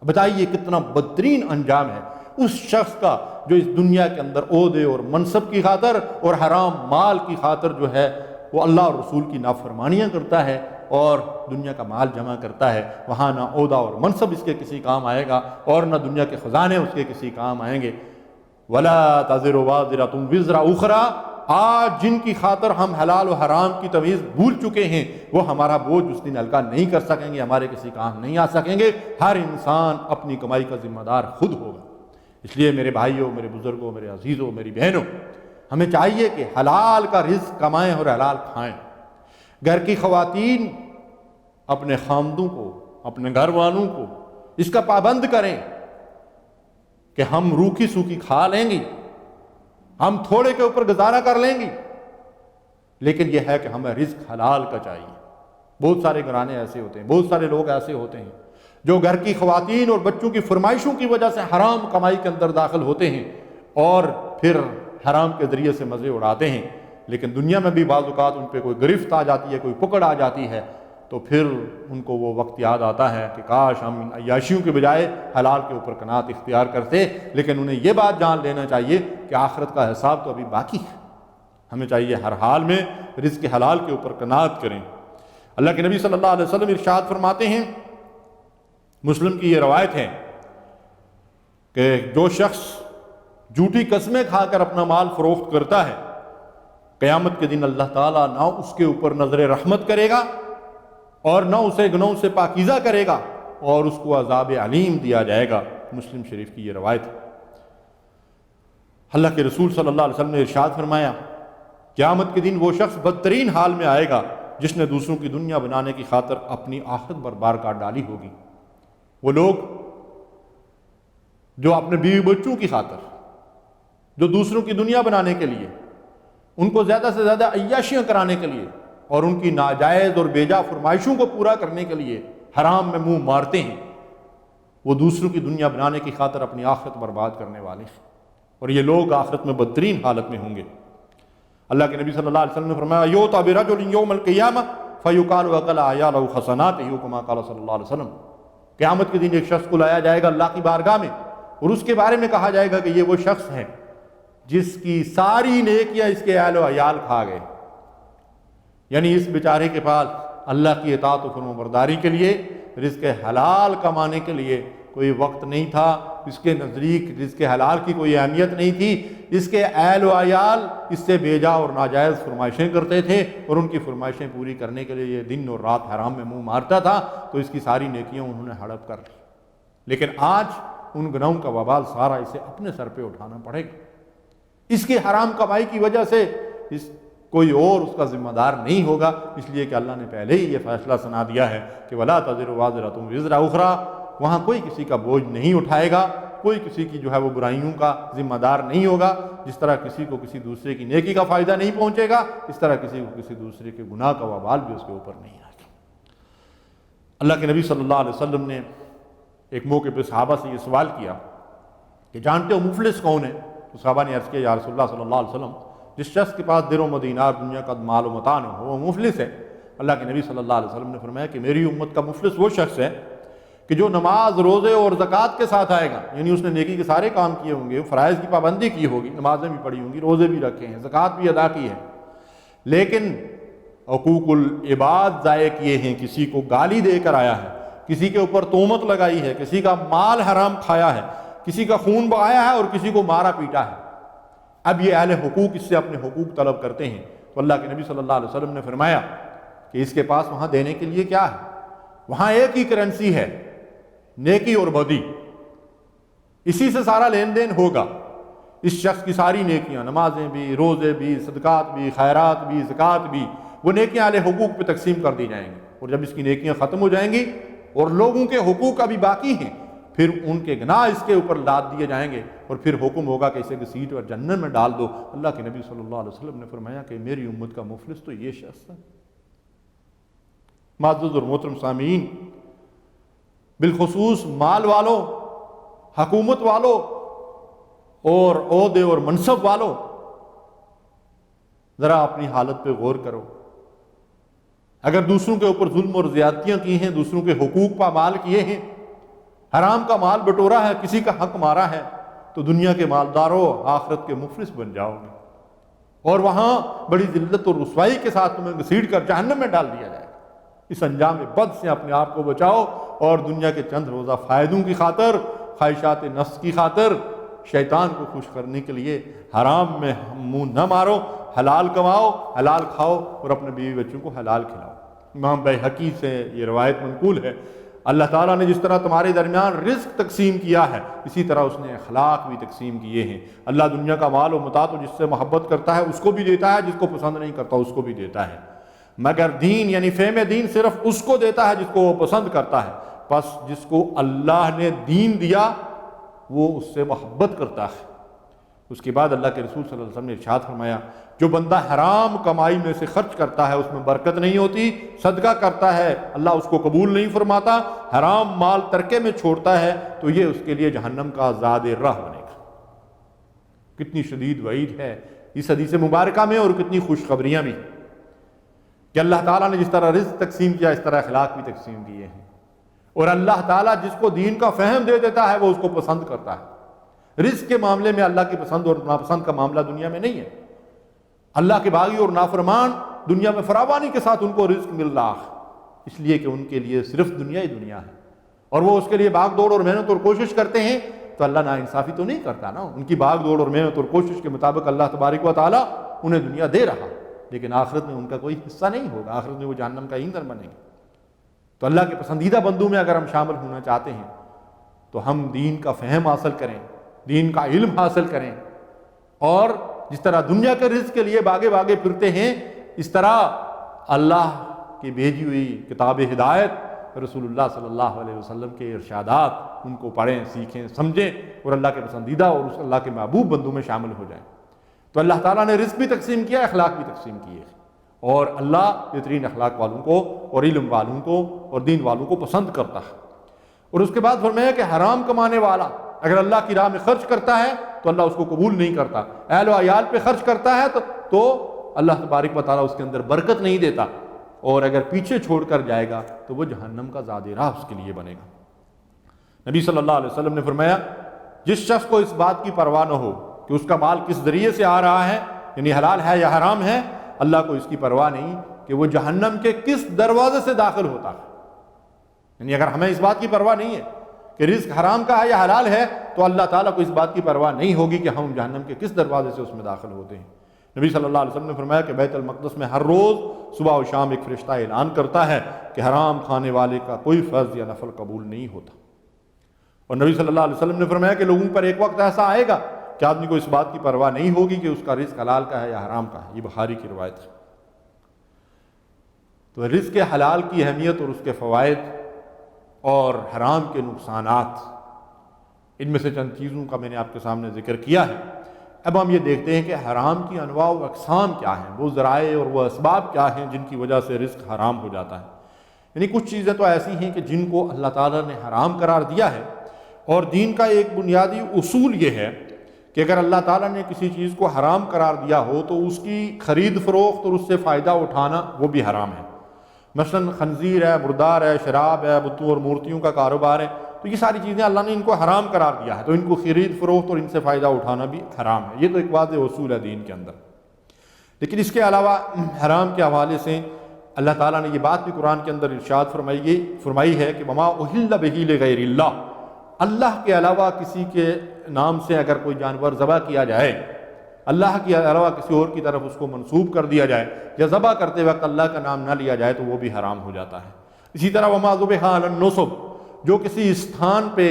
بتائیے کتنا بدترین انجام ہے اس شخص کا جو اس دنیا کے اندر عہدے اور منصب کی خاطر اور حرام مال کی خاطر جو ہے وہ اللہ اور رسول کی نافرمانیاں کرتا ہے اور دنیا کا مال جمع کرتا ہے، وہاں نہ عہدہ اور منصب اس کے کسی کام آئے گا اور نہ دنیا کے خزانے اس کے کسی کام آئیں گے۔ وَلَا تَزِرُ وَازِرَةٌ وِزْرَ أُخْرَىٰ، آج جن کی خاطر ہم حلال و حرام کی تمیز بھول چکے ہیں وہ ہمارا بوجھ اس دن ہلکا نہیں کر سکیں گے، ہمارے کسی کام نہیں آ سکیں گے۔ ہر انسان اپنی کمائی کا ذمہ دار خود ہوگا۔ اس لیے میرے بھائیوں، میرے بزرگوں، میرے عزیزوں، میری بہنوں، ہمیں چاہیے کہ حلال کا رزق کمائیں اور حلال کھائیں۔ گھر کی خواتین اپنے خامدوں کو، اپنے گھر والوں کو اس کا پابند کریں کہ ہم روکھی سوکھی کھا لیں گی، ہم تھوڑے کے اوپر گزارا کر لیں گی، لیکن یہ ہے کہ ہمیں رزق حلال کا چاہیے۔ بہت سارے گھرانے ایسے ہوتے ہیں، بہت سارے لوگ ایسے ہوتے ہیں جو گھر کی خواتین اور بچوں کی فرمائشوں کی وجہ سے حرام کمائی کے اندر داخل ہوتے ہیں اور پھر حرام کے ذریعے سے مزے اڑاتے ہیں، لیکن دنیا میں بھی بعض اوقات ان پہ کوئی گرفت آ جاتی ہے، کوئی پکڑ آ جاتی ہے، تو پھر ان کو وہ وقت یاد آتا ہے کہ کاش ہم ان عیاشیوں کے بجائے حلال کے اوپر قناعت اختیار کرتے، لیکن انہیں یہ بات جان لینا چاہیے کہ آخرت کا حساب تو ابھی باقی ہے۔ ہمیں چاہیے ہر حال میں رزق حلال کے اوپر قناعت کریں۔ اللہ کے نبی صلی اللہ علیہ وسلم ارشاد فرماتے ہیں، مسلم کی یہ روایت ہے کہ جو شخص جھوٹی قسمیں کھا کر اپنا مال فروخت کرتا ہے، قیامت کے دن اللہ تعالیٰ نہ اس کے اوپر نظر رحمت کرے گا اور نہ اسے گناہوں سے پاکیزہ کرے گا اور اس کو عذاب علیم دیا جائے گا۔ مسلم شریف کی یہ روایت ہے۔ اللہ کے رسول صلی اللہ علیہ وسلم نے ارشاد فرمایا، قیامت کے دن وہ شخص بدترین حال میں آئے گا جس نے دوسروں کی دنیا بنانے کی خاطر اپنی آخرت برباد کر ڈالی ہوگی۔ وہ لوگ جو اپنے بیوی بچوں کی خاطر، جو دوسروں کی دنیا بنانے کے لیے، ان کو زیادہ سے زیادہ عیاشیاں کرانے کے لیے اور ان کی ناجائز اور بیجا فرمائشوں کو پورا کرنے کے لیے حرام میں منہ مارتے ہیں، وہ دوسروں کی دنیا بنانے کی خاطر اپنی آخرت برباد کرنے والے ہیں، اور یہ لوگ آخرت میں بدترین حالت میں ہوں گے۔ اللہ کے نبی صلی اللہ علیہ وسلم نے فرمایا، یؤتی برجل یوم القیامہ فیقال اکل عیالہ حسناتہ کما قال صلی اللہ علیہ وسلم۔ قیامت کے دن ایک شخص کو لایا جائے گا اللہ کی بارگاہ میں اور اس کے بارے میں کہا جائے گا کہ یہ وہ شخص ہے جس کی ساری نیکیاں اس کے اہل و عیال کھا گئے، یعنی اس بیچارے کے پاس اللہ کی اطاعت و فرمانبرداری کے لیے، رزق حلال کمانے کے لیے کوئی وقت نہیں تھا، اس کے نزدیک رزق حلال کی کوئی اہمیت نہیں تھی، اس کے اہل و عیال اس سے بیجا اور ناجائز فرمائشیں کرتے تھے اور ان کی فرمائشیں پوری کرنے کے لیے یہ دن اور رات حرام میں منہ مارتا تھا، تو اس کی ساری نیکیاں انہوں نے ہڑپ کر لی، لیکن آج ان گناہوں کا وبال سارا اسے اپنے سر پہ اٹھانا پڑے گا۔ اس کی حرام کمائی کی وجہ سے کوئی اور اس کا ذمہ دار نہیں ہوگا، اس لیے کہ اللہ نے پہلے ہی یہ فیصلہ سنا دیا ہے کہ وَلَا تَزِرُ وَازِرَةٌ وِزْرَ أُخْرَىٰ، وہاں کوئی کسی کا بوجھ نہیں اٹھائے گا، کوئی کسی کی جو ہے وہ برائیوں کا ذمہ دار نہیں ہوگا۔ جس طرح کسی کو کسی دوسرے کی نیکی کا فائدہ نہیں پہنچے گا، اس طرح کسی کو کسی دوسرے کے گناہ کا وبال بھی اس کے اوپر نہیں آئے گا۔ اللہ کے نبی صلی اللہ علیہ وسلم نے ایک موقع پہ صحابہ سے یہ سوال کیا کہ جانتے ہو مفلس کون ہے؟ تو صحابہ نے عرض کیا، یا رسول اللہ صلی اللہ علیہ وسلم، جس شخص کے پاس درہم و دینار دنیا کا مال و متاع ہو وہ مفلس ہے۔ اللہ کے نبی صلی اللہ علیہ وسلم نے فرمایا کہ میری امت کا مفلس وہ شخص ہے کہ جو نماز، روزے اور زکوٰۃ کے ساتھ آئے گا، یعنی اس نے نیکی کے سارے کام کیے ہوں گے، فرائض کی پابندی کی ہوگی، نمازیں بھی پڑھی ہوں گی، روزے بھی رکھے ہیں، زکوٰۃ بھی ادا کی ہے، لیکن حقوق العباد ضائع کیے ہیں، کسی کو گالی دے کر آیا ہے، کسی کے اوپر تہمت لگائی ہے، کسی کا مال حرام کھایا ہے، کسی کا خون بہایا ہے اور کسی کو مارا پیٹا ہے۔ اب یہ اہل حقوق اس سے اپنے حقوق طلب کرتے ہیں، تو اللہ کے نبی صلی اللہ علیہ وسلم نے فرمایا کہ اس کے پاس وہاں دینے کے لیے کیا ہے؟ وہاں ایک ہی کرنسی ہے، نیکی اور بدی، اسی سے سارا لین دین ہوگا۔ اس شخص کی ساری نیکیاں، نمازیں بھی، روزے بھی، صدقات بھی، خیرات بھی، زکوٰۃ بھی، وہ نیکیاں اہل حقوق پہ تقسیم کر دی جائیں گی، اور جب اس کی نیکیاں ختم ہو جائیں گی اور لوگوں کے حقوق ابھی باقی ہیں، پھر ان کے گناہ اس کے اوپر لاد دیے جائیں گے اور پھر حکم ہوگا کہ اسے گھسیٹ اور جہنم میں ڈال دو۔ اللہ کے نبی صلی اللہ علیہ وسلم نے فرمایا کہ میری امت کا مفلس تو یہ شخص ہے۔ معزز اور محترم سامعین، بالخصوص مال والوں، حکومت والوں اور عہدے اور منصب والوں، ذرا اپنی حالت پہ غور کرو۔ اگر دوسروں کے اوپر ظلم اور زیادتیاں کی ہیں، دوسروں کے حقوق پامال کیے ہیں، حرام کا مال بٹورا ہے، کسی کا حق مارا ہے، تو دنیا کے مالداروں آخرت کے مفلس بن جاؤ گے اور وہاں بڑی ذلت اور رسوائی کے ساتھ تمہیں گھسیٹ کر جہنم میں ڈال دیا جائے گا۔ اس انجام بد سے اپنے آپ کو بچاؤ اور دنیا کے چند روزہ فائدوں کی خاطر، خواہشات نفس کی خاطر، شیطان کو خوش کرنے کے لیے حرام میں منہ نہ مارو، حلال کماؤ، حلال کھاؤ اور اپنے بیوی بچوں کو حلال کھلاؤ۔ امام بیہقی سے یہ روایت منقول ہے، اللہ تعالیٰ نے جس طرح تمہارے درمیان رزق تقسیم کیا ہے، اسی طرح اس نے اخلاق بھی تقسیم کیے ہیں۔ اللہ دنیا کا مال و متاع تو جس سے محبت کرتا ہے اس کو بھی دیتا ہے، جس کو پسند نہیں کرتا اس کو بھی دیتا ہے، مگر دین یعنی فہم دین صرف اس کو دیتا ہے جس کو وہ پسند کرتا ہے۔ پس جس کو اللہ نے دین دیا وہ اس سے محبت کرتا ہے، اس کے بعد اللہ کے رسول صلی اللہ علیہ وسلم نے ارشاد فرمایا جو بندہ حرام کمائی میں سے خرچ کرتا ہے اس میں برکت نہیں ہوتی، صدقہ کرتا ہے اللہ اس کو قبول نہیں فرماتا، حرام مال ترکے میں چھوڑتا ہے تو یہ اس کے لیے جہنم کا زاد راہ بنے گا۔ کتنی شدید وعید ہے اس حدیث مبارکہ میں، اور کتنی خوشخبریاں بھی کہ اللہ تعالیٰ نے جس طرح رزق تقسیم کیا اس طرح اخلاق بھی تقسیم کیے ہیں، اور اللہ تعالیٰ جس کو دین کا فہم دے دیتا ہے وہ اس کو پسند کرتا ہے۔ رزق کے معاملے میں اللہ کی پسند اور ناپسند کا معاملہ دنیا میں نہیں ہے۔ اللہ کے باغی اور نافرمان دنیا میں فراوانی کے ساتھ ان کو رزق مل رہا ہے، اس لیے کہ ان کے لیے صرف دنیا ہی دنیا ہے، اور وہ اس کے لیے بھاگ دوڑ اور محنت اور کوشش کرتے ہیں، تو اللہ ناانصافی تو نہیں کرتا نا، ان کی بھاگ دوڑ اور محنت اور کوشش کے مطابق اللہ تبارک و تعالیٰ انہیں دنیا دے رہا، لیکن آخرت میں ان کا کوئی حصہ نہیں ہوگا، آخرت میں وہ جہنم کا ایندھن بنیں گے۔ تو اللہ کے پسندیدہ بندوں میں اگر ہم شامل ہونا چاہتے ہیں تو ہم دین کا فہم حاصل کریں، دین کا علم حاصل کریں، اور جس طرح دنیا کے رزق کے لیے باغے باغے پھرتے ہیں، اس طرح اللہ کی بھیجی ہوئی کتاب ہدایت رسول اللہ صلی اللہ علیہ وسلم کے ارشادات ان کو پڑھیں، سیکھیں، سمجھیں، اور اللہ کے پسندیدہ اور اس اللہ کے محبوب بندوں میں شامل ہو جائیں۔ تو اللہ تعالیٰ نے رزق بھی تقسیم کیا، اخلاق بھی تقسیم کیے، اور اللہ بہترین اخلاق والوں کو اور علم والوں کو اور دین والوں کو پسند کرتا ہے۔ اور اس کے بعد فرمایا کہ حرام کمانے والا اگر اللہ کی راہ میں خرچ کرتا ہے تو اللہ اس کو قبول نہیں کرتا، اہل و عیال پہ خرچ کرتا ہے تو اللہ تبارک و تعالیٰ اس کے اندر برکت نہیں دیتا، اور اگر پیچھے چھوڑ کر جائے گا تو وہ جہنم کا زاد راہ اس کے لیے بنے گا۔ نبی صلی اللہ علیہ وسلم نے فرمایا جس شخص کو اس بات کی پرواہ نہ ہو کہ اس کا مال کس ذریعے سے آ رہا ہے، یعنی حلال ہے یا حرام ہے، اللہ کو اس کی پرواہ نہیں کہ وہ جہنم کے کس دروازے سے داخل ہوتا ہے۔ یعنی اگر ہمیں اس بات کی پرواہ نہیں ہے کہ رزق حرام کا ہے یا حلال ہے، تو اللہ تعالیٰ کو اس بات کی پرواہ نہیں ہوگی کہ ہم جہنم کے کس دروازے سے اس میں داخل ہوتے ہیں۔ نبی صلی اللہ علیہ وسلم نے فرمایا کہ بیت المقدس میں ہر روز صبح و شام ایک فرشتہ اعلان کرتا ہے کہ حرام کھانے والے کا کوئی فرض یا نفل قبول نہیں ہوتا۔ اور نبی صلی اللہ علیہ وسلم نے فرمایا کہ لوگوں پر ایک وقت ایسا آئے گا کہ آدمی کو اس بات کی پرواہ نہیں ہوگی کہ اس کا رزق حلال کا ہے یا حرام کا ہے۔ یہ بخاری کی روایت ہے۔ تو رزق حلال کی اہمیت اور اس کے فوائد اور حرام کے نقصانات، ان میں سے چند چیزوں کا میں نے آپ کے سامنے ذکر کیا ہے۔ اب ہم یہ دیکھتے ہیں کہ حرام کی انواع و اقسام کیا ہیں، وہ ذرائع اور وہ اسباب کیا ہیں جن کی وجہ سے رزق حرام ہو جاتا ہے۔ یعنی کچھ چیزیں تو ایسی ہیں کہ جن کو اللہ تعالیٰ نے حرام قرار دیا ہے، اور دین کا ایک بنیادی اصول یہ ہے کہ اگر اللہ تعالیٰ نے کسی چیز کو حرام قرار دیا ہو تو اس کی خرید فروخت اور اس سے فائدہ اٹھانا وہ بھی حرام ہے۔ مثلا خنزیر ہے، مردار ہے، شراب ہے، بتوں اور مورتیوں کا کاروبار ہے، تو یہ ساری چیزیں اللہ نے ان کو حرام قرار دیا ہے، تو ان کو خرید فروخت اور ان سے فائدہ اٹھانا بھی حرام ہے۔ یہ تو ایک واضح اصول ہے دین کے اندر۔ لیکن اس کے علاوہ حرام کے حوالے سے اللہ تعالیٰ نے یہ بات بھی قرآن کے اندر ارشاد فرمائی ہے کہ وما اہل بہ لغیر اللہ، اللہ کے علاوہ کسی کے نام سے اگر کوئی جانور ذبح کیا جائے، اللہ کے علاوہ کسی اور کی طرف اس کو منسوب کر دیا جائے، یا ذبح کرتے وقت اللہ کا نام نہ لیا جائے تو وہ بھی حرام ہو جاتا ہے۔ اسی طرح وما ذبح علی النصب، جو کسی استھان پہ،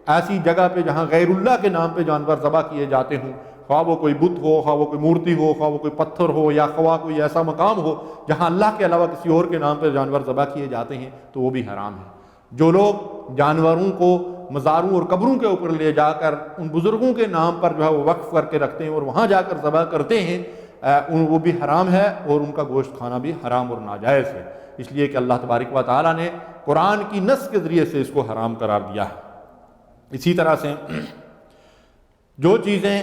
ایسی جگہ پہ جہاں غیر اللہ کے نام پہ جانور ذبح کیے جاتے ہوں، خواہ وہ کوئی بت ہو، خواہ وہ کوئی مورتی ہو، خواہ وہ کوئی پتھر ہو، یا خواہ کوئی ایسا مقام ہو جہاں اللہ کے علاوہ کسی اور کے نام پہ جانور ذبح کیے جاتے ہیں تو وہ بھی حرام ہے۔ جو لوگ جانوروں کو مزاروں اور قبروں کے اوپر لے جا کر ان بزرگوں کے نام پر جو ہے وہ وقف کر کے رکھتے ہیں اور وہاں جا کر ذبح کرتے ہیں، وہ بھی حرام ہے، اور ان کا گوشت کھانا بھی حرام اور ناجائز ہے، اس لیے کہ اللہ تبارک و تعالیٰ نے قرآن کی نص کے ذریعے سے اس کو حرام قرار دیا ہے۔ اسی طرح سے جو چیزیں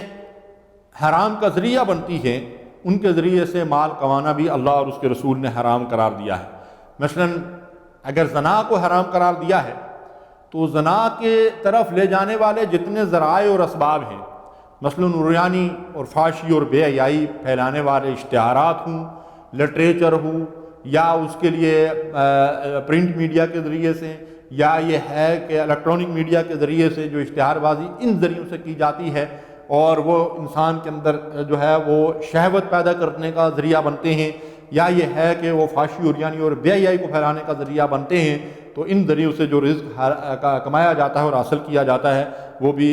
حرام کا ذریعہ بنتی ہیں ان کے ذریعے سے مال کمانا بھی اللہ اور اس کے رسول نے حرام قرار دیا ہے۔ مثلا اگر زنا کو حرام قرار دیا ہے تو زنا کے طرف لے جانے والے جتنے ذرائع اور اسباب ہیں، مثلا عریانی اور فحاشی اور بے حیائی پھیلانے والے اشتہارات ہوں، لٹریچر ہوں، یا اس کے لیے پرنٹ میڈیا کے ذریعے سے، یا یہ ہے کہ الیکٹرانک میڈیا کے ذریعے سے جو اشتہار بازی ان ذریعوں سے کی جاتی ہے، اور وہ انسان کے اندر جو ہے وہ شہوت پیدا کرنے کا ذریعہ بنتے ہیں، یا یہ ہے کہ وہ فحاشی عریانی اور بے حیائی کو پھیلانے کا ذریعہ بنتے ہیں، تو ان ذریعوں سے جو رزق کمایا جاتا ہے اور حاصل کیا جاتا ہے وہ بھی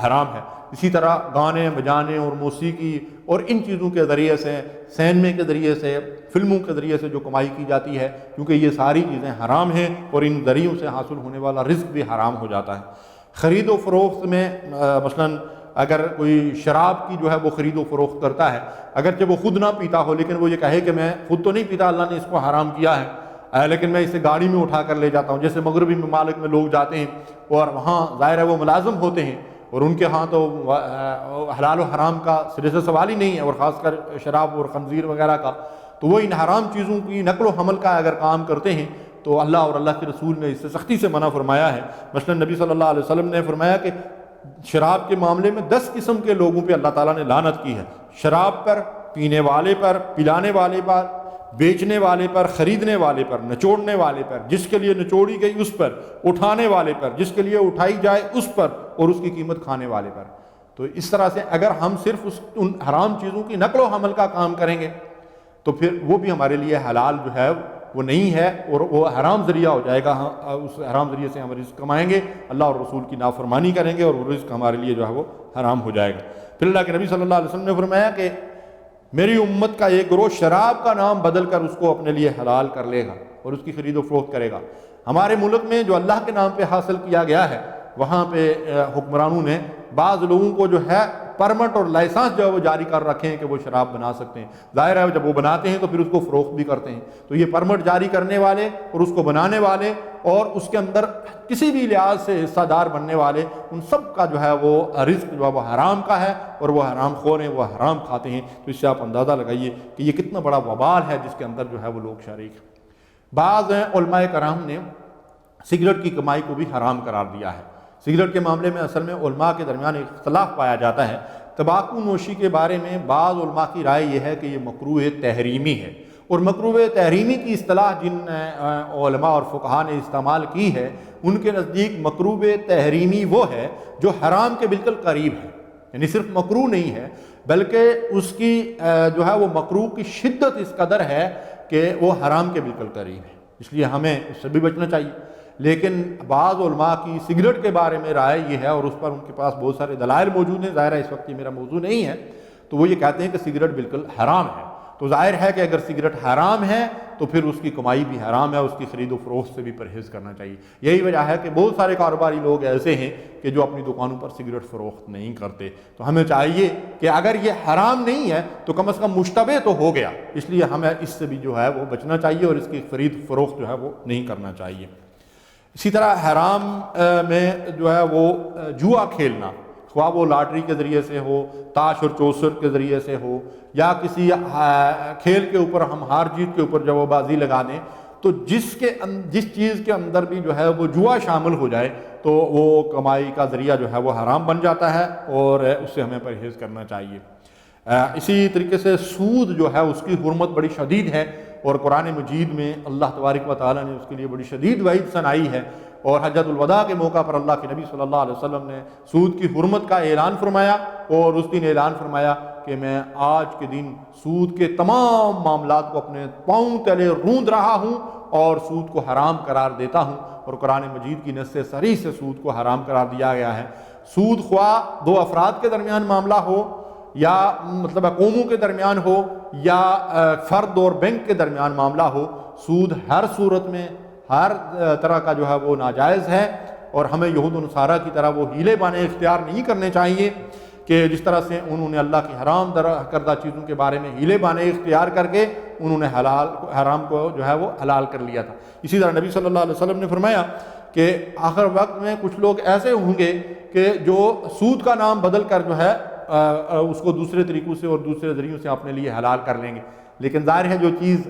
حرام ہے۔ اسی طرح گانے بجانے اور موسیقی اور ان چیزوں کے ذریعے سے، سینمے کے ذریعے سے، فلموں کے ذریعے سے جو کمائی کی جاتی ہے، کیونکہ یہ ساری چیزیں حرام ہیں اور ان ذریعوں سے حاصل ہونے والا رزق بھی حرام ہو جاتا ہے۔ خرید و فروخت میں مثلا اگر کوئی شراب کی جو ہے وہ خرید و فروخت کرتا ہے، اگرچہ وہ خود نہ پیتا ہو لیکن وہ یہ کہے کہ میں خود تو نہیں پیتا، اللہ نے اس کو حرام کیا ہے، لیکن میں اسے گاڑی میں اٹھا کر لے جاتا ہوں. جیسے مغربی ممالک میں لوگ جاتے ہیں اور وہاں ظاہر ہے وہ ملازم ہوتے ہیں اور ان کے ہاں تو حلال و حرام کا سرے سے سوال ہی نہیں ہے، اور خاص کر شراب اور خنزیر وغیرہ کا. تو وہ ان حرام چیزوں کی نقل و حمل کا اگر کام کرتے ہیں تو اللہ اور اللہ کے رسول نے اس سے سختی سے منع فرمایا ہے. مثلا نبی صلی اللہ علیہ وسلم نے فرمایا کہ شراب کے معاملے میں 10 قسم کے لوگوں پہ اللہ تعالیٰ نے لعنت کی ہے. شراب پر، پینے والے پر، پلانے والے پر، بیچنے والے پر، خریدنے والے پر، نچوڑنے والے پر، جس کے لیے نچوڑی گئی اس پر، اٹھانے والے پر، جس کے لیے اٹھائی جائے اس پر، اور اس کی قیمت کھانے والے پر. تو اس طرح سے اگر ہم صرف ان حرام چیزوں کی نقل و حمل کا کام کریں گے تو پھر وہ بھی ہمارے لیے حلال جو ہے وہ نہیں ہے، اور وہ حرام ذریعہ ہو جائے گا. اس حرام ذریعے سے ہم رزق کمائیں گے، اللہ اور رسول کی نافرمانی کریں گے، اور وہ رزق ہمارے لیے جو ہے وہ حرام ہو جائے گا. پھر اللہ کے نبی صلی اللہ علیہ وسلم نے فرمایا کہ میری امت کا ایک گروہ شراب کا نام بدل کر اس کو اپنے لیے حلال کر لے گا اور اس کی خرید و فروخت کرے گا. ہمارے ملک میں جو اللہ کے نام پہ حاصل کیا گیا ہے، وہاں پہ حکمرانوں نے بعض لوگوں کو جو ہے پرمٹ اور لائسنس جو ہے وہ جاری کر رکھے ہیں کہ وہ شراب بنا سکتے ہیں. ظاہر ہے جب وہ بناتے ہیں تو پھر اس کو فروخت بھی کرتے ہیں. تو یہ پرمٹ جاری کرنے والے اور اس کو بنانے والے اور اس کے اندر کسی بھی لحاظ سے حصہ دار بننے والے، ان سب کا جو ہے وہ رزق جو ہے وہ حرام کا ہے، اور وہ حرام خور ہیں، وہ حرام کھاتے ہیں. تو اس سے آپ اندازہ لگائیے کہ یہ کتنا بڑا وبال ہے جس کے اندر جو ہے وہ لوگ شریک ہیں. بعض علماء کرام نے سگریٹ کی کمائی کو بھی حرام قرار دیا ہے. سگریٹ کے معاملے میں اصل میں علماء کے درمیان اختلاف پایا جاتا ہے. تمباکو نوشی کے بارے میں بعض علماء کی رائے یہ ہے کہ یہ مکروہ تحریمی ہے، اور مکروہ تحریمی کی اصطلاح جن علماء اور فقہاء نے استعمال کی ہے، ان کے نزدیک مکروہ تحریمی وہ ہے جو حرام کے بالکل قریب ہے. یعنی صرف مکروہ نہیں ہے بلکہ اس کی جو ہے وہ مکروہ کی شدت اس قدر ہے کہ وہ حرام کے بالکل قریب ہے. اس لیے ہمیں اس سے بھی بچنا چاہیے. لیکن بعض علماء کی سگریٹ کے بارے میں رائے یہ ہے، اور اس پر ان کے پاس بہت سارے دلائل موجود ہیں، ظاہر ہے اس وقت یہ میرا موضوع نہیں ہے، تو وہ یہ کہتے ہیں کہ سگریٹ بالکل حرام ہے. تو ظاہر ہے کہ اگر سگریٹ حرام ہے تو پھر اس کی کمائی بھی حرام ہے، اس کی خرید و فروخت سے بھی پرہیز کرنا چاہیے. یہی وجہ ہے کہ بہت سارے کاروباری لوگ ایسے ہیں کہ جو اپنی دکانوں پر سگریٹ فروخت نہیں کرتے. تو ہمیں چاہیے کہ اگر یہ حرام نہیں ہے تو کم از کم مشتبہ تو ہو گیا، اس لیے ہمیں اس سے بھی جو ہے وہ بچنا چاہیے اور اس کی خرید فروخت جو ہے وہ نہیں کرنا چاہیے. اسی طرح حرام میں جو ہے وہ جوا کھیلنا، خواہ وہ لاٹری کے ذریعے سے ہو، تاش اور چوسر کے ذریعے سے ہو، یا کسی کھیل کے اوپر ہم ہار جیت کے اوپر جب وہ بازی لگا دیں، تو جس چیز کے اندر بھی جو ہے وہ جوا شامل ہو جائے تو وہ کمائی کا ذریعہ جو ہے وہ حرام بن جاتا ہے، اور اس سے ہمیں پرہیز کرنا چاہیے. اسی طریقے سے سود جو ہے اس کی حرمت بڑی شدید ہے، اور قرآن مجید میں اللہ تبارک و تعالیٰ نے اس کے لیے بڑی شدید وعید سنائی ہے. اور حجۃ الوداع کے موقع پر اللہ کے نبی صلی اللہ علیہ وسلم نے سود کی حرمت کا اعلان فرمایا، اور اس دن اعلان فرمایا کہ میں آج کے دن سود کے تمام معاملات کو اپنے پاؤں تلے روند رہا ہوں اور سود کو حرام قرار دیتا ہوں. اور قرآن مجید کی نص صریح سے سود کو حرام قرار دیا گیا ہے. سود خواہ دو افراد کے درمیان معاملہ ہو، یا مطلب قوموں کے درمیان ہو، یا فرد اور بینک کے درمیان معاملہ ہو، سود ہر صورت میں ہر طرح کا جو ہے وہ ناجائز ہے. اور ہمیں یہود و نصارہ کی طرح وہ ہیلے بانے اختیار نہیں کرنے چاہیے کہ جس طرح سے انہوں نے اللہ کی حرام کردہ چیزوں کے بارے میں ہیلے بانے اختیار کر کے انہوں نے حرام کو جو ہے وہ حلال کر لیا تھا. اسی طرح نبی صلی اللہ علیہ وسلم نے فرمایا کہ آخر وقت میں کچھ لوگ ایسے ہوں گے کہ جو سود کا نام بدل کر جو ہے اس کو دوسرے طریقوں سے اور دوسرے ذریعوں سے اپنے لیے حلال کر لیں گے. لیکن ظاہر ہے جو چیز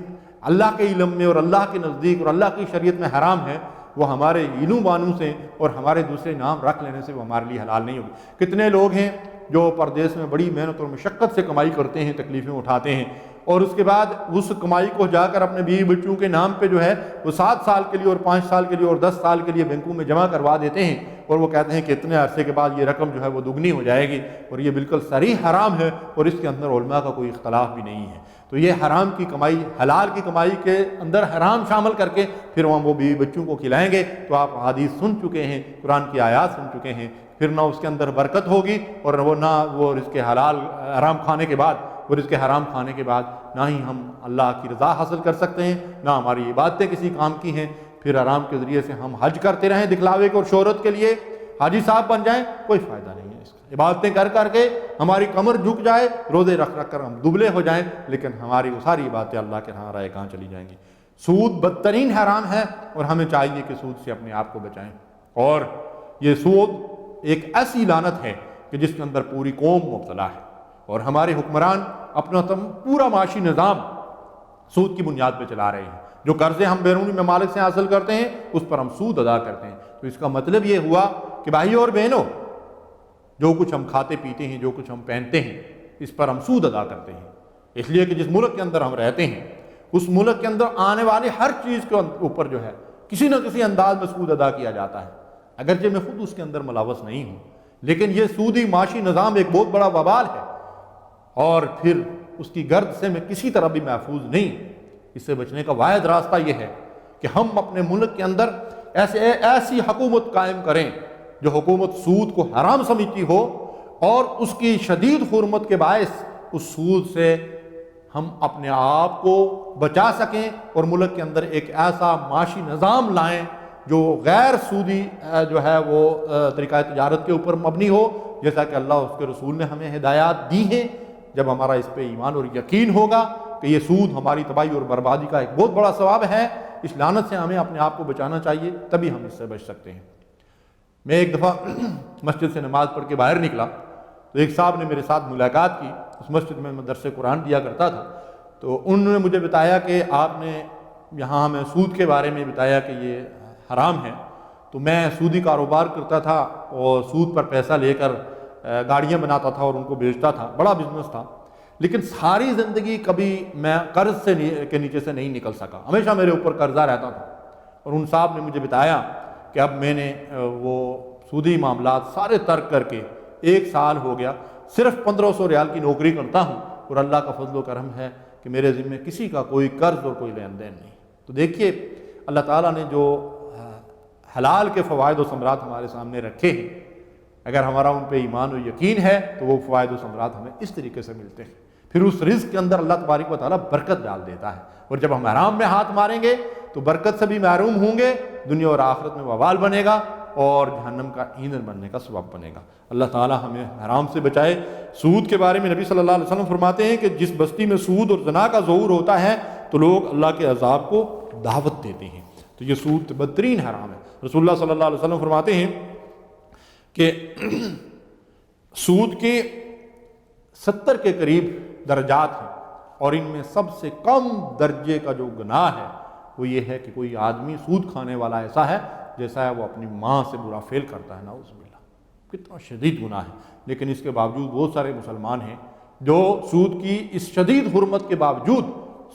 اللہ کے علم میں اور اللہ کے نزدیک اور اللہ کی شریعت میں حرام ہے، وہ ہمارے علم بانوں سے اور ہمارے دوسرے نام رکھ لینے سے وہ ہمارے لیے حلال نہیں ہوگی. کتنے لوگ ہیں جو پردیس میں بڑی محنت اور مشقت سے کمائی کرتے ہیں، تکلیفیں اٹھاتے ہیں، اور اس کے بعد اس کمائی کو جا کر اپنے بیوی بچوں کے نام پہ جو ہے وہ 7 سال کے لیے اور 5 سال کے لیے اور 10 سال کے لیے بینکوں میں جمع کروا دیتے ہیں، اور وہ کہتے ہیں کہ اتنے عرصے کے بعد یہ رقم جو ہے وہ دگنی ہو جائے گی. اور یہ بالکل صریح حرام ہے، اور اس کے اندر علماء کا کوئی اختلاف بھی نہیں ہے. تو یہ حرام کی کمائی، حلال کی کمائی کے اندر حرام شامل کر کے پھر ہم وہ بیوی بچوں کو کھلائیں گے، تو آپ حدیث سن چکے ہیں، قرآن کی آیات سن چکے ہیں. پھر نہ اس کے اندر برکت ہوگی، اور نہ وہ رزق حلال حرام کھانے کے بعد اور رزق حرام کھانے کے بعد نہ ہی ہم اللہ کی رضا حاصل کر سکتے ہیں، نہ ہماری عبادتیں کسی کام کی ہیں. پھر حرام کے ذریعے سے ہم حج کرتے رہیں دکھلاوے کو اور شہرت کے لیے، حاجی صاحب بن جائیں، کوئی فائدہ نہیں ہے. اس کا۔ عبادتیں کر کر کے ہماری کمر جھک جائے، روزے رکھ رکھ کر ہم دبلے ہو جائیں، لیکن ہماری وہ ساری باتیں اللہ کے ہاں رائے کہاں چلی جائیں گی۔ سود بدترین حرام ہے، اور ہمیں چاہیے کہ سود سے اپنے آپ کو بچائیں۔ اور یہ سود ایک ایسی لعنت ہے کہ جس کے اندر پوری قوم مبتلا ہے، اور ہمارے حکمران اپنا پورا معاشی نظام سود کی بنیاد پہ چلا رہے ہیں۔ جو قرضے ہم بیرونی ممالک سے حاصل کرتے ہیں اس پر ہم سود ادا کرتے ہیں۔ تو اس کا مطلب یہ ہوا کہ بھائی اور بہنوں، جو کچھ ہم کھاتے پیتے ہیں، جو کچھ ہم پہنتے ہیں، اس پر ہم سود ادا کرتے ہیں۔ اس لیے کہ جس ملک کے اندر ہم رہتے ہیں، اس ملک کے اندر آنے والی ہر چیز کے اوپر جو ہے کسی نہ کسی انداز میں سود ادا کیا جاتا ہے، اگرچہ میں خود اس کے اندر ملوث نہیں ہوں، لیکن یہ سودی معاشی نظام ایک بہت بڑا وبال ہے، اور پھر اس کی گرد سے میں کسی طرح بھی محفوظ نہیں۔ اس سے بچنے کا واحد راستہ یہ ہے کہ ہم اپنے ملک کے اندر ایسی حکومت قائم کریں جو حکومت سود کو حرام سمجھتی ہو، اور اس کی شدید حرمت کے باعث اس سود سے ہم اپنے آپ کو بچا سکیں، اور ملک کے اندر ایک ایسا معاشی نظام لائیں جو غیر سودی جو ہے وہ طریقہ تجارت کے اوپر مبنی ہو، جیسا کہ اللہ اور اس کے رسول نے ہمیں ہدایات دی ہیں۔ جب ہمارا اس پہ ایمان اور یقین ہوگا کہ یہ سود ہماری تباہی اور بربادی کا ایک بہت بڑا ثواب ہے، اس لعنت سے ہمیں اپنے آپ کو بچانا چاہیے، تبھی ہم اس سے بچ سکتے ہیں۔ میں ایک دفعہ مسجد سے نماز پڑھ کے باہر نکلا تو ایک صاحب نے میرے ساتھ ملاقات کی۔ اس مسجد میں درس قرآن دیا کرتا تھا، تو انہوں نے مجھے بتایا کہ آپ نے یہاں ہمیں سود کے بارے میں بتایا کہ یہ حرام ہے۔ تو میں سودی کاروبار کرتا تھا، اور سود پر پیسہ لے کر گاڑیاں بناتا تھا اور ان کو بیچتا تھا، بڑا بزنس تھا، لیکن ساری زندگی کبھی میں قرض کے نیچے سے نہیں نکل سکا، ہمیشہ میرے اوپر قرضہ رہتا تھا۔ اور ان صاحب نے مجھے بتایا کہ اب میں نے وہ سودی معاملات سارے ترک کر کے 1 سال ہو گیا، صرف 1500 ریال کی نوکری کرتا ہوں، اور اللہ کا فضل و کرم ہے کہ میرے ذمہ کسی کا کوئی قرض اور کوئی لین دین نہیں۔ تو دیکھیے اللہ تعالیٰ نے جو حلال کے فوائد و ثمرات ہمارے سامنے رکھے ہیں، اگر ہمارا ان پہ ایمان و یقین ہے تو وہ فوائد و ثمرات ہمیں اس طریقے سے ملتے ہیں۔ پھر اس رزق کے اندر اللہ تبارک و تعالیٰ برکت ڈال دیتا ہے، اور جب ہم حرام میں ہاتھ ماریں گے تو برکت سے بھی محروم ہوں گے، دنیا اور آخرت میں وبال بنے گا، اور جہنم کا ایندھن بننے کا سبب بنے گا۔ اللہ تعالیٰ ہمیں حرام سے بچائے۔ سود کے بارے میں نبی صلی اللہ علیہ وسلم فرماتے ہیں کہ جس بستی میں سود اور زنا کا ظہور ہوتا ہے تو لوگ اللہ کے عذاب کو دعوت دیتے ہیں۔ تو یہ سود بدترین حرام ہے۔ رسول اللہ صلی اللہ علیہ وسلم فرماتے ہیں کہ سود کے 70 کے قریب درجات ہیں، اور ان میں سب سے کم درجے کا جو گناہ ہے وہ یہ ہے کہ کوئی آدمی سود کھانے والا ایسا ہے جیسا ہے وہ اپنی ماں سے برا فعل کرتا ہے، نعوذ باللہ۔ کتنا شدید گناہ ہے، لیکن اس کے باوجود بہت سارے مسلمان ہیں جو سود کی اس شدید حرمت کے باوجود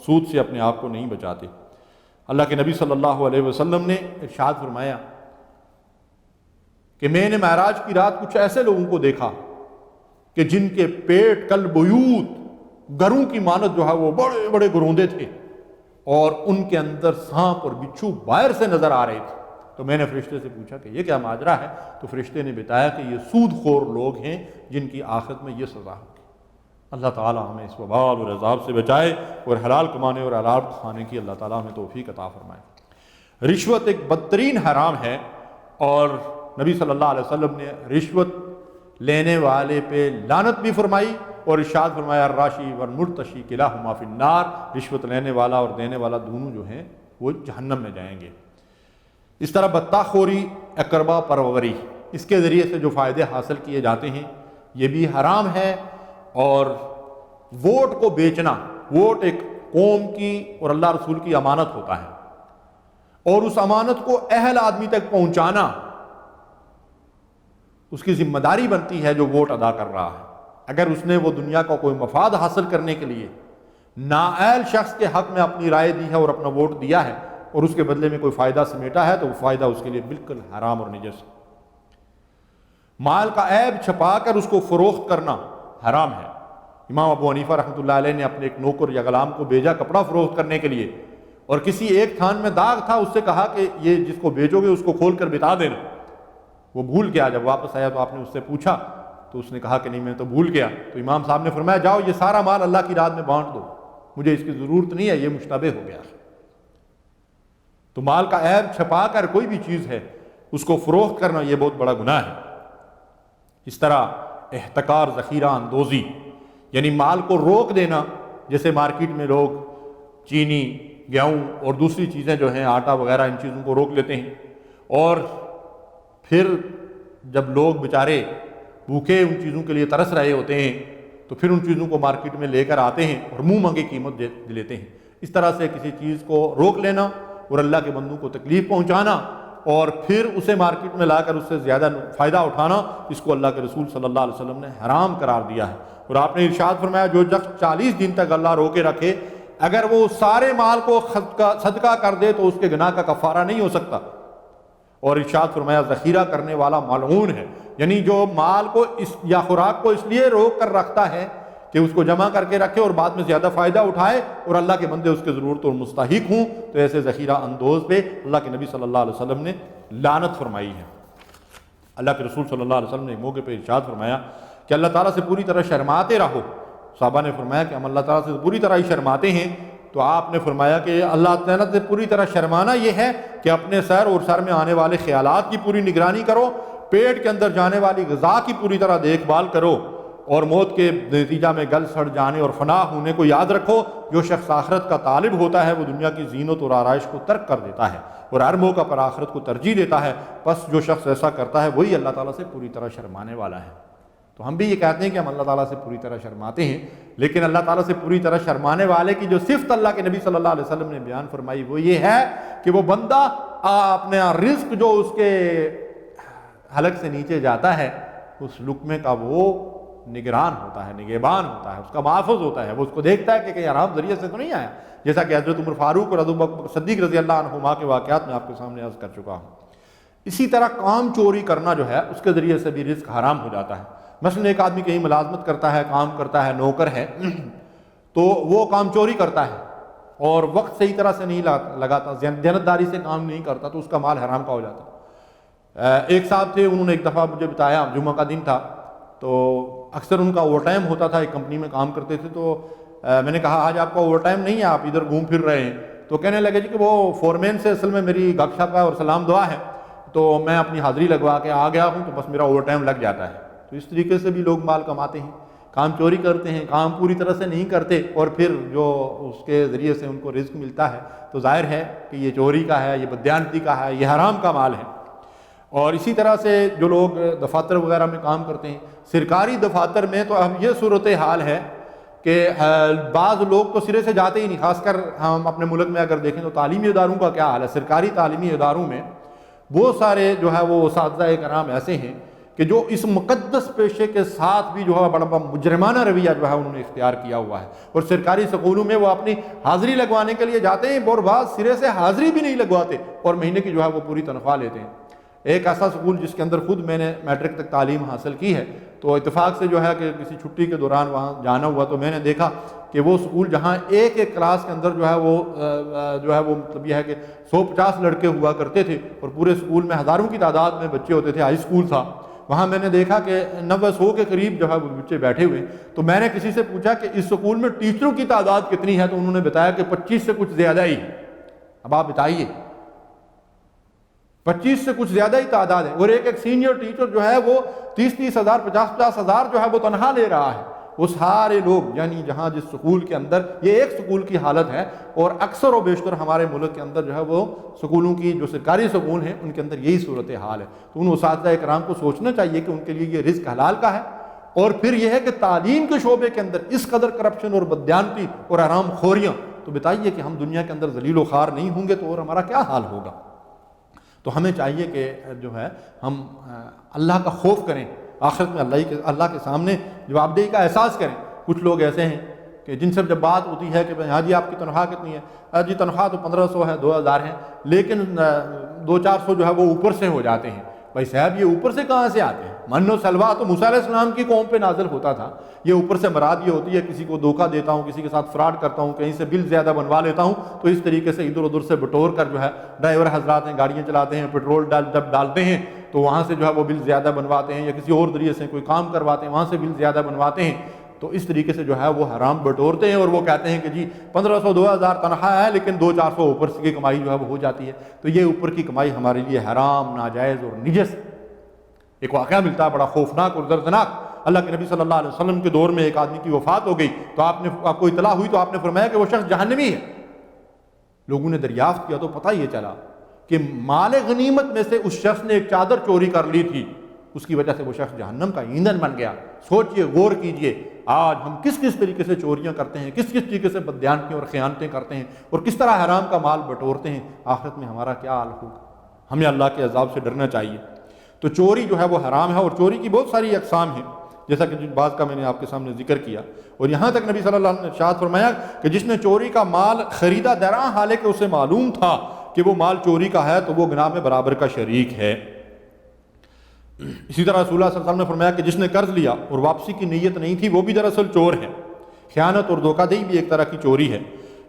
سود سے اپنے آپ کو نہیں بچاتے۔ اللہ کے نبی صلی اللہ علیہ وسلم نے ارشاد فرمایا کہ میں نے معراج کی رات کچھ ایسے لوگوں کو دیکھا کہ جن کے پیٹ کل بیوت گروں کی مانت جو ہے وہ بڑے بڑے گروندے تھے، اور ان کے اندر سانپ اور بچھو باہر سے نظر آ رہے تھے۔ تو میں نے فرشتے سے پوچھا کہ یہ کیا ماجرا ہے؟ تو فرشتے نے بتایا کہ یہ سود خور لوگ ہیں جن کی آخرت میں یہ سزا ہوگی۔ اللہ تعالیٰ ہمیں اس وبال اور عذاب سے بچائے، اور حلال کمانے اور حلال کھانے کی اللہ تعالیٰ ہمیں توفیق عطا فرمائے۔ رشوت ایک بدترین حرام ہے، اور نبی صلی اللہ علیہ وسلم نے رشوت لینے والے پہ لعنت بھی فرمائی، اور ارشاد فرمایا الراشی والمرتشی کلاہما فی النار، رشوت لینے والا اور دینے والا دونوں جو ہیں وہ جہنم میں جائیں گے۔ اس طرح بطاخوری، اقربا پروری، اس کے ذریعے سے جو فائدے حاصل کیے جاتے ہیں یہ بھی حرام ہے۔ اور ووٹ کو بیچنا، ووٹ ایک قوم کی اور اللہ رسول کی امانت ہوتا ہے، اور اس امانت کو اہل آدمی تک پہنچانا اس کی ذمہ داری بنتی ہے جو ووٹ ادا کر رہا ہے۔ اگر اس نے وہ دنیا کا کوئی مفاد حاصل کرنے کے لیے نااہل شخص کے حق میں اپنی رائے دی ہے اور اپنا ووٹ دیا ہے، اور اس کے بدلے میں کوئی فائدہ سمیٹا ہے، تو وہ فائدہ اس کے لیے بالکل حرام اور نجس ہے۔ مال کا عیب چھپا کر اس کو فروخت کرنا حرام ہے۔ امام ابو حنیفہ رحمۃ اللہ علیہ نے اپنے ایک نوکر یا غلام کو بھیجا کپڑا فروخت کرنے کے لیے، اور کسی ایک تھان میں داغ تھا، اس سے کہا کہ یہ جس کو بیچو گے اس کو کھول کر بتا دینا۔ وہ بھول گیا، جب واپس آیا تو آپ نے اس سے پوچھا تو اس نے کہا کہ نہیں میں تو بھول گیا۔ تو امام صاحب نے فرمایا جاؤ یہ سارا مال اللہ کی راہ میں بانٹ دو، مجھے اس کی ضرورت نہیں ہے، یہ مشتبہ ہو گیا۔ تو مال کا عیب چھپا کر کوئی بھی چیز ہے اس کو فروخت کرنا یہ بہت بڑا گناہ ہے۔ اس طرح احتکار ذخیرہ اندوزی یعنی مال کو روک دینا، جیسے مارکیٹ میں لوگ چینی، گیہوں اور دوسری چیزیں جو ہیں آٹا وغیرہ ان چیزوں کو روک لیتے ہیں، اور پھر جب لوگ بیچارے بھوکے ان چیزوں کے لیے ترس رہے ہوتے ہیں تو پھر ان چیزوں کو مارکیٹ میں لے کر آتے ہیں اور منہ مانگے قیمت دے لیتے ہیں۔ اس طرح سے کسی چیز کو روک لینا اور اللہ کے بندوں کو تکلیف پہنچانا اور پھر اسے مارکیٹ میں لا کر اس سے زیادہ فائدہ اٹھانا، اس کو اللہ کے رسول صلی اللہ علیہ وسلم نے حرام قرار دیا ہے۔ اور آپ نے ارشاد فرمایا جو شخص 40 دن تک اللہ روکے رکھے، اگر وہ سارے مال کو صدقہ کر دے تو اس کے گناہ کا کفارہ نہیں ہو سکتا۔ اور ارشاد فرمایا ذخیرہ کرنے والا ملعون ہے، یعنی جو مال کو یا خوراک کو اس لیے روک کر رکھتا ہے کہ اس کو جمع کر کے رکھے اور بعد میں زیادہ فائدہ اٹھائے اور اللہ کے بندے اس کے ضرورت اور مستحق ہوں، تو ایسے ذخیرہ اندوز پہ اللہ کے نبی صلی اللہ علیہ وسلم نے لعنت فرمائی ہے۔ اللہ کے رسول صلی اللہ علیہ وسلم نے ایک موقع پہ ارشاد فرمایا کہ اللہ تعالیٰ سے پوری طرح شرماتے رہو۔ صحابہ نے فرمایا کہ ہم اللہ تعالیٰ سے پوری طرح ہی شرماتے ہیں، تو آپ نے فرمایا کہ اللہ تعالیٰ سے پوری طرح شرمانا یہ ہے کہ اپنے سر اور سر میں آنے والے خیالات کی پوری نگرانی کرو، پیٹ کے اندر جانے والی غذا کی پوری طرح دیکھ بھال کرو، اور موت کے نتیجہ میں گل سڑ جانے اور فنا ہونے کو یاد رکھو۔ جو شخص آخرت کا طالب ہوتا ہے وہ دنیا کی زینت اور آرائش کو ترک کر دیتا ہے اور ہر موقع پر آخرت کو ترجیح دیتا ہے، بس جو شخص ایسا کرتا ہے وہی اللہ تعالیٰ سے پوری طرح شرمانے والا ہے۔ تو ہم بھی یہ کہتے ہیں کہ ہم اللہ تعالیٰ سے پوری طرح شرماتے ہیں، لیکن اللہ تعالیٰ سے پوری طرح شرمانے والے کی جو صفت اللہ کے نبی صلی اللہ علیہ وسلم نے بیان فرمائی وہ یہ ہے کہ وہ بندہ اپنے رزق جو اس کے حلق سے نیچے جاتا ہے اس لقمے کا وہ نگران ہوتا ہے، نگہبان ہوتا ہے، اس کا محافظ ہوتا ہے، وہ اس کو دیکھتا ہے کہ کہیں حرام ذریعے سے تو نہیں آیا، جیسا کہ حضرت عمر فاروق اور حضرت ابوبکر صدیق رضی اللہ عنہما کے واقعات میں آپ کے سامنے عرض کر چکا ہوں۔ اسی طرح کام چوری کرنا جو ہے اس کے ذریعے سے بھی رزق حرام ہو جاتا ہے۔ مثلا ایک آدمی کہیں ملازمت کرتا ہے، کام کرتا ہے، نوکر ہے، تو وہ کام چوری کرتا ہے اور وقت صحیح طرح سے نہیں لگاتا، دیانتداری سے کام نہیں کرتا، تو اس کا مال حرام کا ہو جاتا ہے۔ ایک صاحب تھے، انہوں نے ایک دفعہ مجھے بتایا، جمعہ کا دن تھا تو اکثر ان کا اوور ٹائم ہوتا تھا، ایک کمپنی میں کام کرتے تھے، تو میں نے کہا آج آپ کا اوور ٹائم نہیں ہے، آپ ادھر گھوم پھر رہے ہیں؟ تو کہنے لگے جی کہ وہ فورمین سے اصل میں میری گپ شپ ہے اور سلام دعا ہے، تو میں اپنی حاضری لگوا کے آ گیا ہوں تو بس میرا اوور ٹائم لگ جاتا ہے۔ تو اس طریقے سے بھی لوگ مال کماتے ہیں، کام چوری کرتے ہیں، کام پوری طرح سے نہیں کرتے اور پھر جو اس کے ذریعے سے ان کو رزق ملتا ہے تو ظاہر ہے کہ یہ چوری کا ہے، یہ بددیانتی کا ہے، یہ حرام کا مال ہے۔ اور اسی طرح سے جو لوگ دفاتر وغیرہ میں کام کرتے ہیں، سرکاری دفاتر میں تو اب یہ صورتحال ہے کہ بعض لوگ تو سرے سے جاتے ہی نہیں، خاص کر ہم اپنے ملک میں اگر دیکھیں تو تعلیمی اداروں کا کیا حال ہے۔ سرکاری تعلیمی اداروں میں بہت سارے جو ہے وہ اساتذہ کرام ایسے ہیں کہ جو اس مقدس پیشے کے ساتھ بھی جو ہے بڑا مجرمانہ رویہ جو ہے انہوں نے اختیار کیا ہوا ہے، اور سرکاری سکولوں میں وہ اپنی حاضری لگوانے کے لیے جاتے ہیں اور بعض سرے سے حاضری بھی نہیں لگواتے اور مہینے کی جو ہے وہ پوری تنخواہ لیتے ہیں۔ ایک ایسا سکول جس کے اندر خود میں نے میٹرک تک تعلیم حاصل کی ہے، تو اتفاق سے جو ہے کہ کسی چھٹی کے دوران وہاں جانا ہوا تو میں نے دیکھا کہ وہ سکول جہاں ایک ایک کلاس کے اندر جو ہے وہ مطلب یہ ہے کہ 150 لڑکے ہوا کرتے تھے اور پورے سکول میں ہزاروں کی تعداد میں بچے ہوتے تھے، ہائی سکول تھا، وہاں میں نے دیکھا کہ 90-100 کے قریب جو ہے وہ بچے بیٹھے ہوئے۔ تو میں نے کسی سے پوچھا کہ اس سکول میں ٹیچروں کی تعداد کتنی ہے، تو انہوں نے بتایا کہ 25 سے کچھ زیادہ ہی ہے۔ اب آپ بتائیے، 25 سے کچھ زیادہ ہی تعداد ہے، اور ایک سینئر ٹیچر جو ہے وہ 30-30 ہزار 50-50 ہزار جو ہے وہ تنخواہ لے رہا ہے۔ وہ سارے لوگ یعنی جہاں جس سکول کے اندر یہ ایک سکول کی حالت ہے، اور اکثر و بیشتر ہمارے ملک کے اندر جو ہے وہ سکولوں کی جو سرکاری سکول ہیں ان کے اندر یہی صورتحال ہے۔ تو ان اساتذہ کرام کو سوچنا چاہیے کہ ان کے لیے یہ رزق حلال کا ہے، اور پھر یہ ہے کہ تعلیم کے شعبے کے اندر اس قدر کرپشن اور بددیانتی اور حرام خوریاں، تو بتائیے کہ ہم دنیا کے اندر ذلیل و خوار نہیں ہوں گے تو اور ہمارا کیا حال ہوگا۔ تو ہمیں چاہیے کہ جو ہے ہم اللہ کا خوف کریں، آخرت میں اللہ کے سامنے جوابدہی کا احساس کریں۔ کچھ لوگ ایسے ہیں کہ جن سے جب بات ہوتی ہے کہ ہاں جی آپ کی تنخواہ کتنی ہے، جی تنخواہ تو 1500 ہے، 2000 ہے، لیکن 200-400 جو ہے وہ اوپر سے ہو جاتے ہیں۔ بھائی صاحب یہ اوپر سے کہاں سے آتے ہیں؟ من و سلوا تو موسیٰ علیہ السلام کی قوم پہ نازل ہوتا تھا، یہ اوپر سے مراد یہ ہوتی ہے کسی کو دھوکہ دیتا ہوں، کسی کے ساتھ فراڈ کرتا ہوں، کہیں سے بل زیادہ بنوا لیتا ہوں، تو اس طریقے سے ادھر ادھر سے بٹور کر جو ہے ڈرائیور حضرات ہیں گاڑیاں چلاتے ہیں، پیٹرول جب ڈالتے ہیں تو وہاں سے جو ہے وہ بل زیادہ بنواتے ہیں، یا کسی اور ذریعے سے کوئی کام کرواتے ہیں وہاں سے بل زیادہ بنواتے ہیں، تو اس طریقے سے جو ہے وہ حرام بٹورتے ہیں، اور وہ کہتے ہیں کہ جی 1500-2000 تنخواہ ہے لیکن 200-400 اوپر کی کمائی جو ہے وہ ہو جاتی ہے۔ تو یہ اوپر کی کمائی ہمارے لیے حرام، ناجائز اور نجس۔ ایک واقعہ ملتا ہے بڑا خوفناک اور دردناک، اللہ کے نبی صلی اللہ علیہ وسلم کے دور میں ایک آدمی کی وفات ہو گئی تو آپ کو اطلاع ہوئی تو آپ نے فرمایا کہ وہ شخص جہنمی ہے۔ لوگوں نے دریافت کیا تو پتہ یہ چلا کہ مال غنیمت میں سے اس شخص نے ایک چادر چوری کر لی تھی، اس کی وجہ سے وہ شخص جہنم کا ایندھن بن گیا۔ سوچئے، غور کیجئے، آج ہم کس کس طریقے سے چوریاں کرتے ہیں، کس کس طریقے سے بددیانتیاں اور خیانتیں کرتے ہیں، اور کس طرح حرام کا مال بٹورتے ہیں، آخرت میں ہمارا کیا حال ہوگا۔ ہمیں اللہ کے عذاب سے ڈرنا چاہیے۔ تو چوری جو ہے وہ حرام ہے، اور چوری کی بہت ساری اقسام ہیں، جیسا کہ بعض کا میں نے آپ کے سامنے ذکر کیا، اور یہاں تک نبی صلی اللہ علیہ وسلم نے ارشاد فرمایا کہ جس نے چوری کا مال خریدا درآں حالانکہ اسے معلوم تھا کہ وہ مال چوری کا ہے تو وہ گناہ میں برابر کا شریک ہے۔ اسی طرح رسول اللہ صلی اللہ علیہ وسلم نے فرمایا کہ جس نے قرض لیا اور واپسی کی نیت نہیں تھی وہ بھی دراصل چور ہے۔ خیانت اور دھوکہ دہی بھی ایک طرح کی چوری ہے۔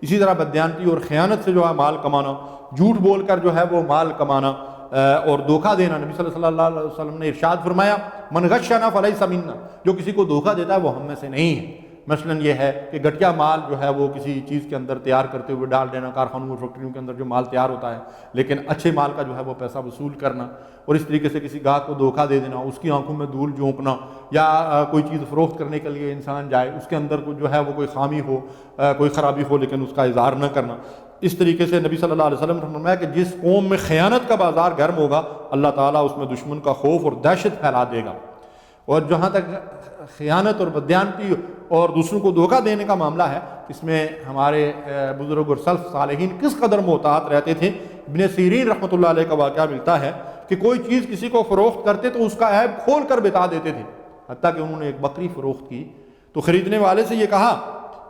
اسی طرح بددیانتی اور خیانت سے جو ہے مال کمانا، جھوٹ بول کر جو ہے وہ مال کمانا اور دھوکہ دینا، نبی صلی اللہ علیہ وسلم نے ارشاد فرمایا من غشنا فلیس منا، جو کسی کو دھوکہ دیتا ہے وہ ہم میں سے نہیں ہے۔ مثلاً یہ ہے کہ گھٹیا مال جو ہے وہ کسی چیز کے اندر تیار کرتے ہوئے ڈال دینا، کارخانوں اور فیکٹریوں کے اندر جو مال تیار ہوتا ہے، لیکن اچھے مال کا جو ہے وہ پیسہ وصول کرنا، اور اس طریقے سے کسی گاہک کو دھوکہ دے دینا، اس کی آنکھوں میں دھول جھونکنا، یا کوئی چیز فروخت کرنے کے لیے انسان جائے اس کے اندر جو ہے وہ کوئی خامی ہو، کوئی خرابی ہو، لیکن اس کا اظہار نہ کرنا۔ اس طریقے سے نبی صلی اللہ علیہ وسلم نے فرمایا کہ جس قوم میں خیانت کا بازار گرم ہوگا اللہ تعالیٰ اس میں دشمن کا خوف اور دہشت پھیلا دے گا۔ اور جہاں تک خیانت اور بددیانتی اور دوسروں کو دھوکہ دینے کا معاملہ ہے، اس میں ہمارے بزرگ اور سلف صالحین کس قدر محتاط رہتے تھے۔ ابن سیرین رحمۃ اللہ علیہ کا واقعہ ملتا ہے کہ کوئی چیز کسی کو فروخت کرتے تو اس کا عیب کھول کر بتا دیتے تھے، حتیٰ کہ انہوں نے ایک بکری فروخت کی تو خریدنے والے سے یہ کہا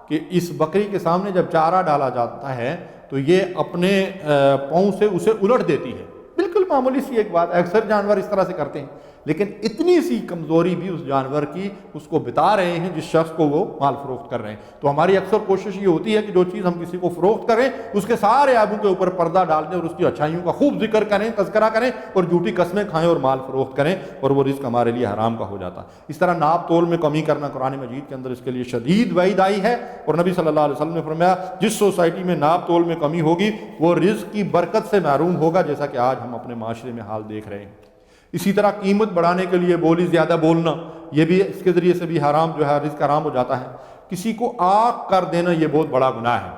کہ اس بکری کے سامنے جب چارہ ڈالا جاتا ہے تو یہ اپنے پاؤں سے اسے الٹ دیتی ہے۔ بالکل معمولی سی ایک بات، اکثر جانور اس طرح سے کرتے ہیں، لیکن اتنی سی کمزوری بھی اس جانور کی اس کو بتا رہے ہیں جس شخص کو وہ مال فروخت کر رہے ہیں۔ تو ہماری اکثر کوشش یہ ہوتی ہے کہ جو چیز ہم کسی کو فروخت کریں اس کے سارے عیبوں کے اوپر پردہ ڈال دیں اور اس کی اچھائیوں کا خوب ذکر کریں، تذکرہ کریں، اور جھوٹی قسمیں کھائیں اور مال فروخت کریں، اور وہ رزق ہمارے لیے حرام کا ہو جاتا ہے۔ اس طرح ناپ تول میں کمی کرنا، قرآن مجید کے اندر اس کے لیے شدید وعید آئی ہے، اور نبی صلی اللہ علیہ وسلم نے فرمایا جس سوسائٹی میں ناپ تول میں کمی ہوگی وہ رزق کی برکت سے محروم ہوگا، جیسا کہ آج ہم اپنے معاشرے میں حال دیکھ رہے ہیں۔ اسی طرح قیمت بڑھانے کے لیے بولی زیادہ بولنا، یہ بھی اس کے ذریعے سے بھی حرام جو ہے رزق حرام ہو جاتا ہے۔ کسی کو عاق کر دینا یہ بہت بڑا گناہ ہے،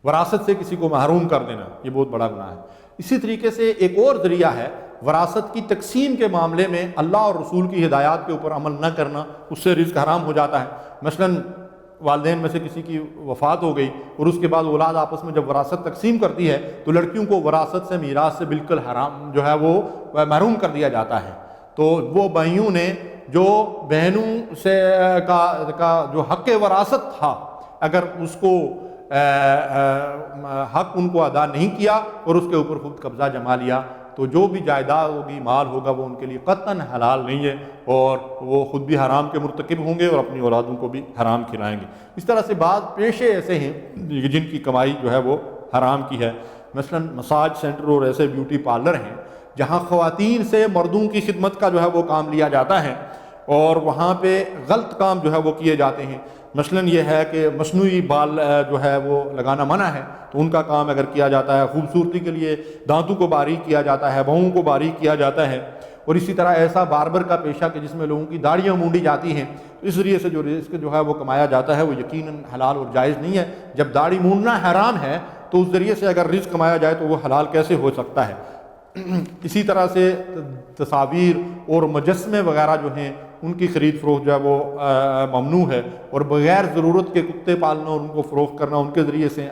وراثت سے کسی کو محروم کر دینا یہ بہت بڑا گناہ ہے۔ اسی طریقے سے ایک اور ذریعہ ہے وراثت کی تقسیم کے معاملے میں اللہ اور رسول کی ہدایات کے اوپر عمل نہ کرنا، اس سے رزق حرام ہو جاتا ہے۔ مثلاً والدین میں سے کسی کی وفات ہو گئی اور اس کے بعد اولاد آپس میں جب وراثت تقسیم کرتی ہے تو لڑکیوں کو وراثت سے، میراث سے بالکل حرام جو ہے وہ محروم کر دیا جاتا ہے۔ تو وہ بھائیوں نے جو بہنوں سے کا جو حق وراثت تھا، اگر اس کو حق ان کو ادا نہیں کیا اور اس کے اوپر خود قبضہ جما لیا تو جو بھی جائیداد ہوگی، مال ہوگا، وہ ان کے لیے قطعاً حلال نہیں ہے، اور وہ خود بھی حرام کے مرتکب ہوں گے اور اپنی اولادوں کو بھی حرام کھلائیں گے۔ اس طرح سے بعض پیشے ایسے ہیں جن کی کمائی جو ہے وہ حرام کی ہے، مثلاً مساج سینٹر اور ایسے بیوٹی پارلر ہیں جہاں خواتین سے مردوں کی خدمت کا جو ہے وہ کام لیا جاتا ہے، اور وہاں پہ غلط کام جو ہے وہ کیے جاتے ہیں۔ مثلاً یہ ہے کہ مصنوعی بال جو ہے وہ لگانا منع ہے، تو ان کا کام اگر کیا جاتا ہے، خوبصورتی کے لیے دانتوں کو باریک کیا جاتا ہے، بہوں کو باریک کیا جاتا ہے، اور اسی طرح ایسا باربر کا پیشہ کہ جس میں لوگوں کی داڑیاں مونڈی جاتی ہیں، تو اس ذریعے سے جو رزق جو ہے وہ کمایا جاتا ہے وہ یقیناً حلال اور جائز نہیں ہے۔ جب داڑھی مونڈنا حرام ہے تو اس ذریعے سے اگر رزق کمایا جائے تو وہ حلال کیسے ہو سکتا ہے؟ اسی طرح سے تصاویر اور مجسمے وغیرہ جو ہیں ان کی خرید فروخت جو ہے وہ ممنوع ہے، اور بغیر ضرورت کے کتے پالنا اور ان کو فروخت کرنا، ان کے ذریعے سے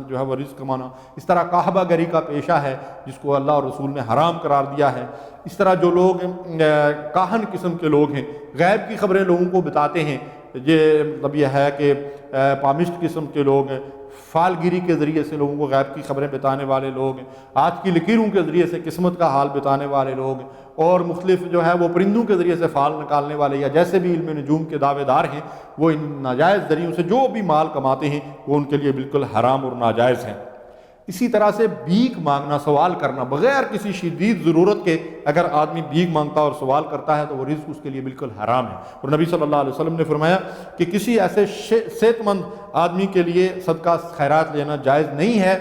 جو ہے وہ رزق کمانا۔ اس طرح کعبہ گری کا پیشہ ہے جس کو اللہ اور رسول نے حرام قرار دیا ہے۔ اس طرح جو لوگ کاہن قسم کے لوگ ہیں، غیب کی خبریں لوگوں کو بتاتے ہیں، یہ مطلب یہ ہے کہ پامشٹ قسم کے لوگ ہیں، فالگیری کے ذریعے سے لوگوں کو غیب کی خبریں بتانے والے لوگ ہیں، آج کی لکیروں کے ذریعے سے قسمت کا حال بتانے والے لوگ ہیں، اور مختلف جو ہے وہ پرندوں کے ذریعے سے فال نکالنے والے یا جیسے بھی علم نجوم کے دعوے دار ہیں، وہ ان ناجائز ذریعوں سے جو بھی مال کماتے ہیں وہ ان کے لیے بالکل حرام اور ناجائز ہیں۔ اسی طرح سے بھیک مانگنا، سوال کرنا بغیر کسی شدید ضرورت کے، اگر آدمی بھیک مانگتا اور سوال کرتا ہے تو وہ رزق اس کے لیے بالکل حرام ہے، اور نبی صلی اللہ علیہ وسلم نے فرمایا کہ کسی ایسے صحت مند آدمی کے لیے صدقہ خیرات لینا جائز نہیں ہے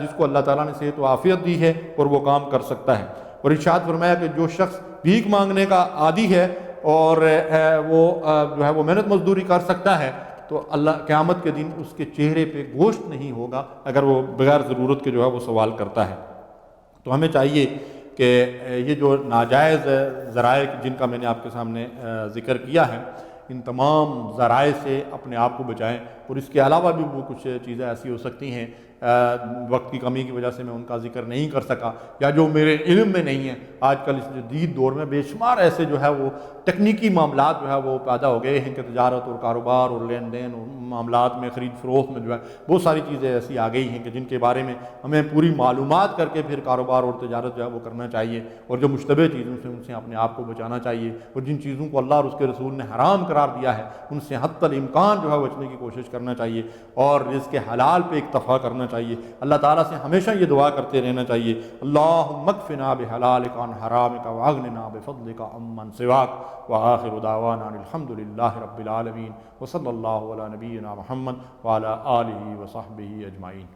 جس کو اللہ تعالیٰ نے صحت و عافیت دی ہے اور وہ کام کر سکتا ہے۔ اور ارشاد فرمایا کہ جو شخص بھیک مانگنے کا عادی ہے اور وہ جو ہے وہ محنت مزدوری کر سکتا ہے تو اللہ قیامت کے دن اس کے چہرے پہ گوشت نہیں ہوگا اگر وہ بغیر ضرورت کے جو ہے وہ سوال کرتا ہے۔ تو ہمیں چاہیے کہ یہ جو ناجائز ذرائع جن کا میں نے آپ کے سامنے ذکر کیا ہے ان تمام ذرائع سے اپنے آپ کو بچائیں، اور اس کے علاوہ بھی وہ کچھ چیزیں ایسی ہو سکتی ہیں وقت کی کمی کی وجہ سے میں ان کا ذکر نہیں کر سکا یا جو میرے علم میں نہیں ہے۔ آج کل اس جدید دور میں بے شمار ایسے جو ہے وہ تکنیکی معاملات جو ہے وہ پیدا ہو گئے ہیں کہ تجارت اور کاروبار اور لین دین اور معاملات میں خرید فروخت میں جو ہے بہت ساری چیزیں ایسی آ گئی ہیں کہ جن کے بارے میں ہمیں پوری معلومات کر کے پھر کاروبار اور تجارت جو ہے وہ کرنا چاہیے، اور جو مشتبہ چیزوں سے ان سے اپنے آپ کو بچانا چاہیے، اور جن چیزوں کو اللہ اور اس کے رسول نے حرام قرار دیا ہے ان سے حتی الامکان جو ہے بچنے کی کوشش کرنا چاہیے، اور رزق حلال پہ اکتفا کرنا چاہیے۔ اللہ تعالیٰ سے ہمیشہ یہ دعا کرتے رہنا چاہیے، اللہم اکفنا بحلالک عن حرامک واغننا بفضلک عمن سواک، وآخر دعوانا الحمدللہ رب العالمین، وصلی اللہ علی نبینا محمد وعلی آلہ وصحبہ اجمعین۔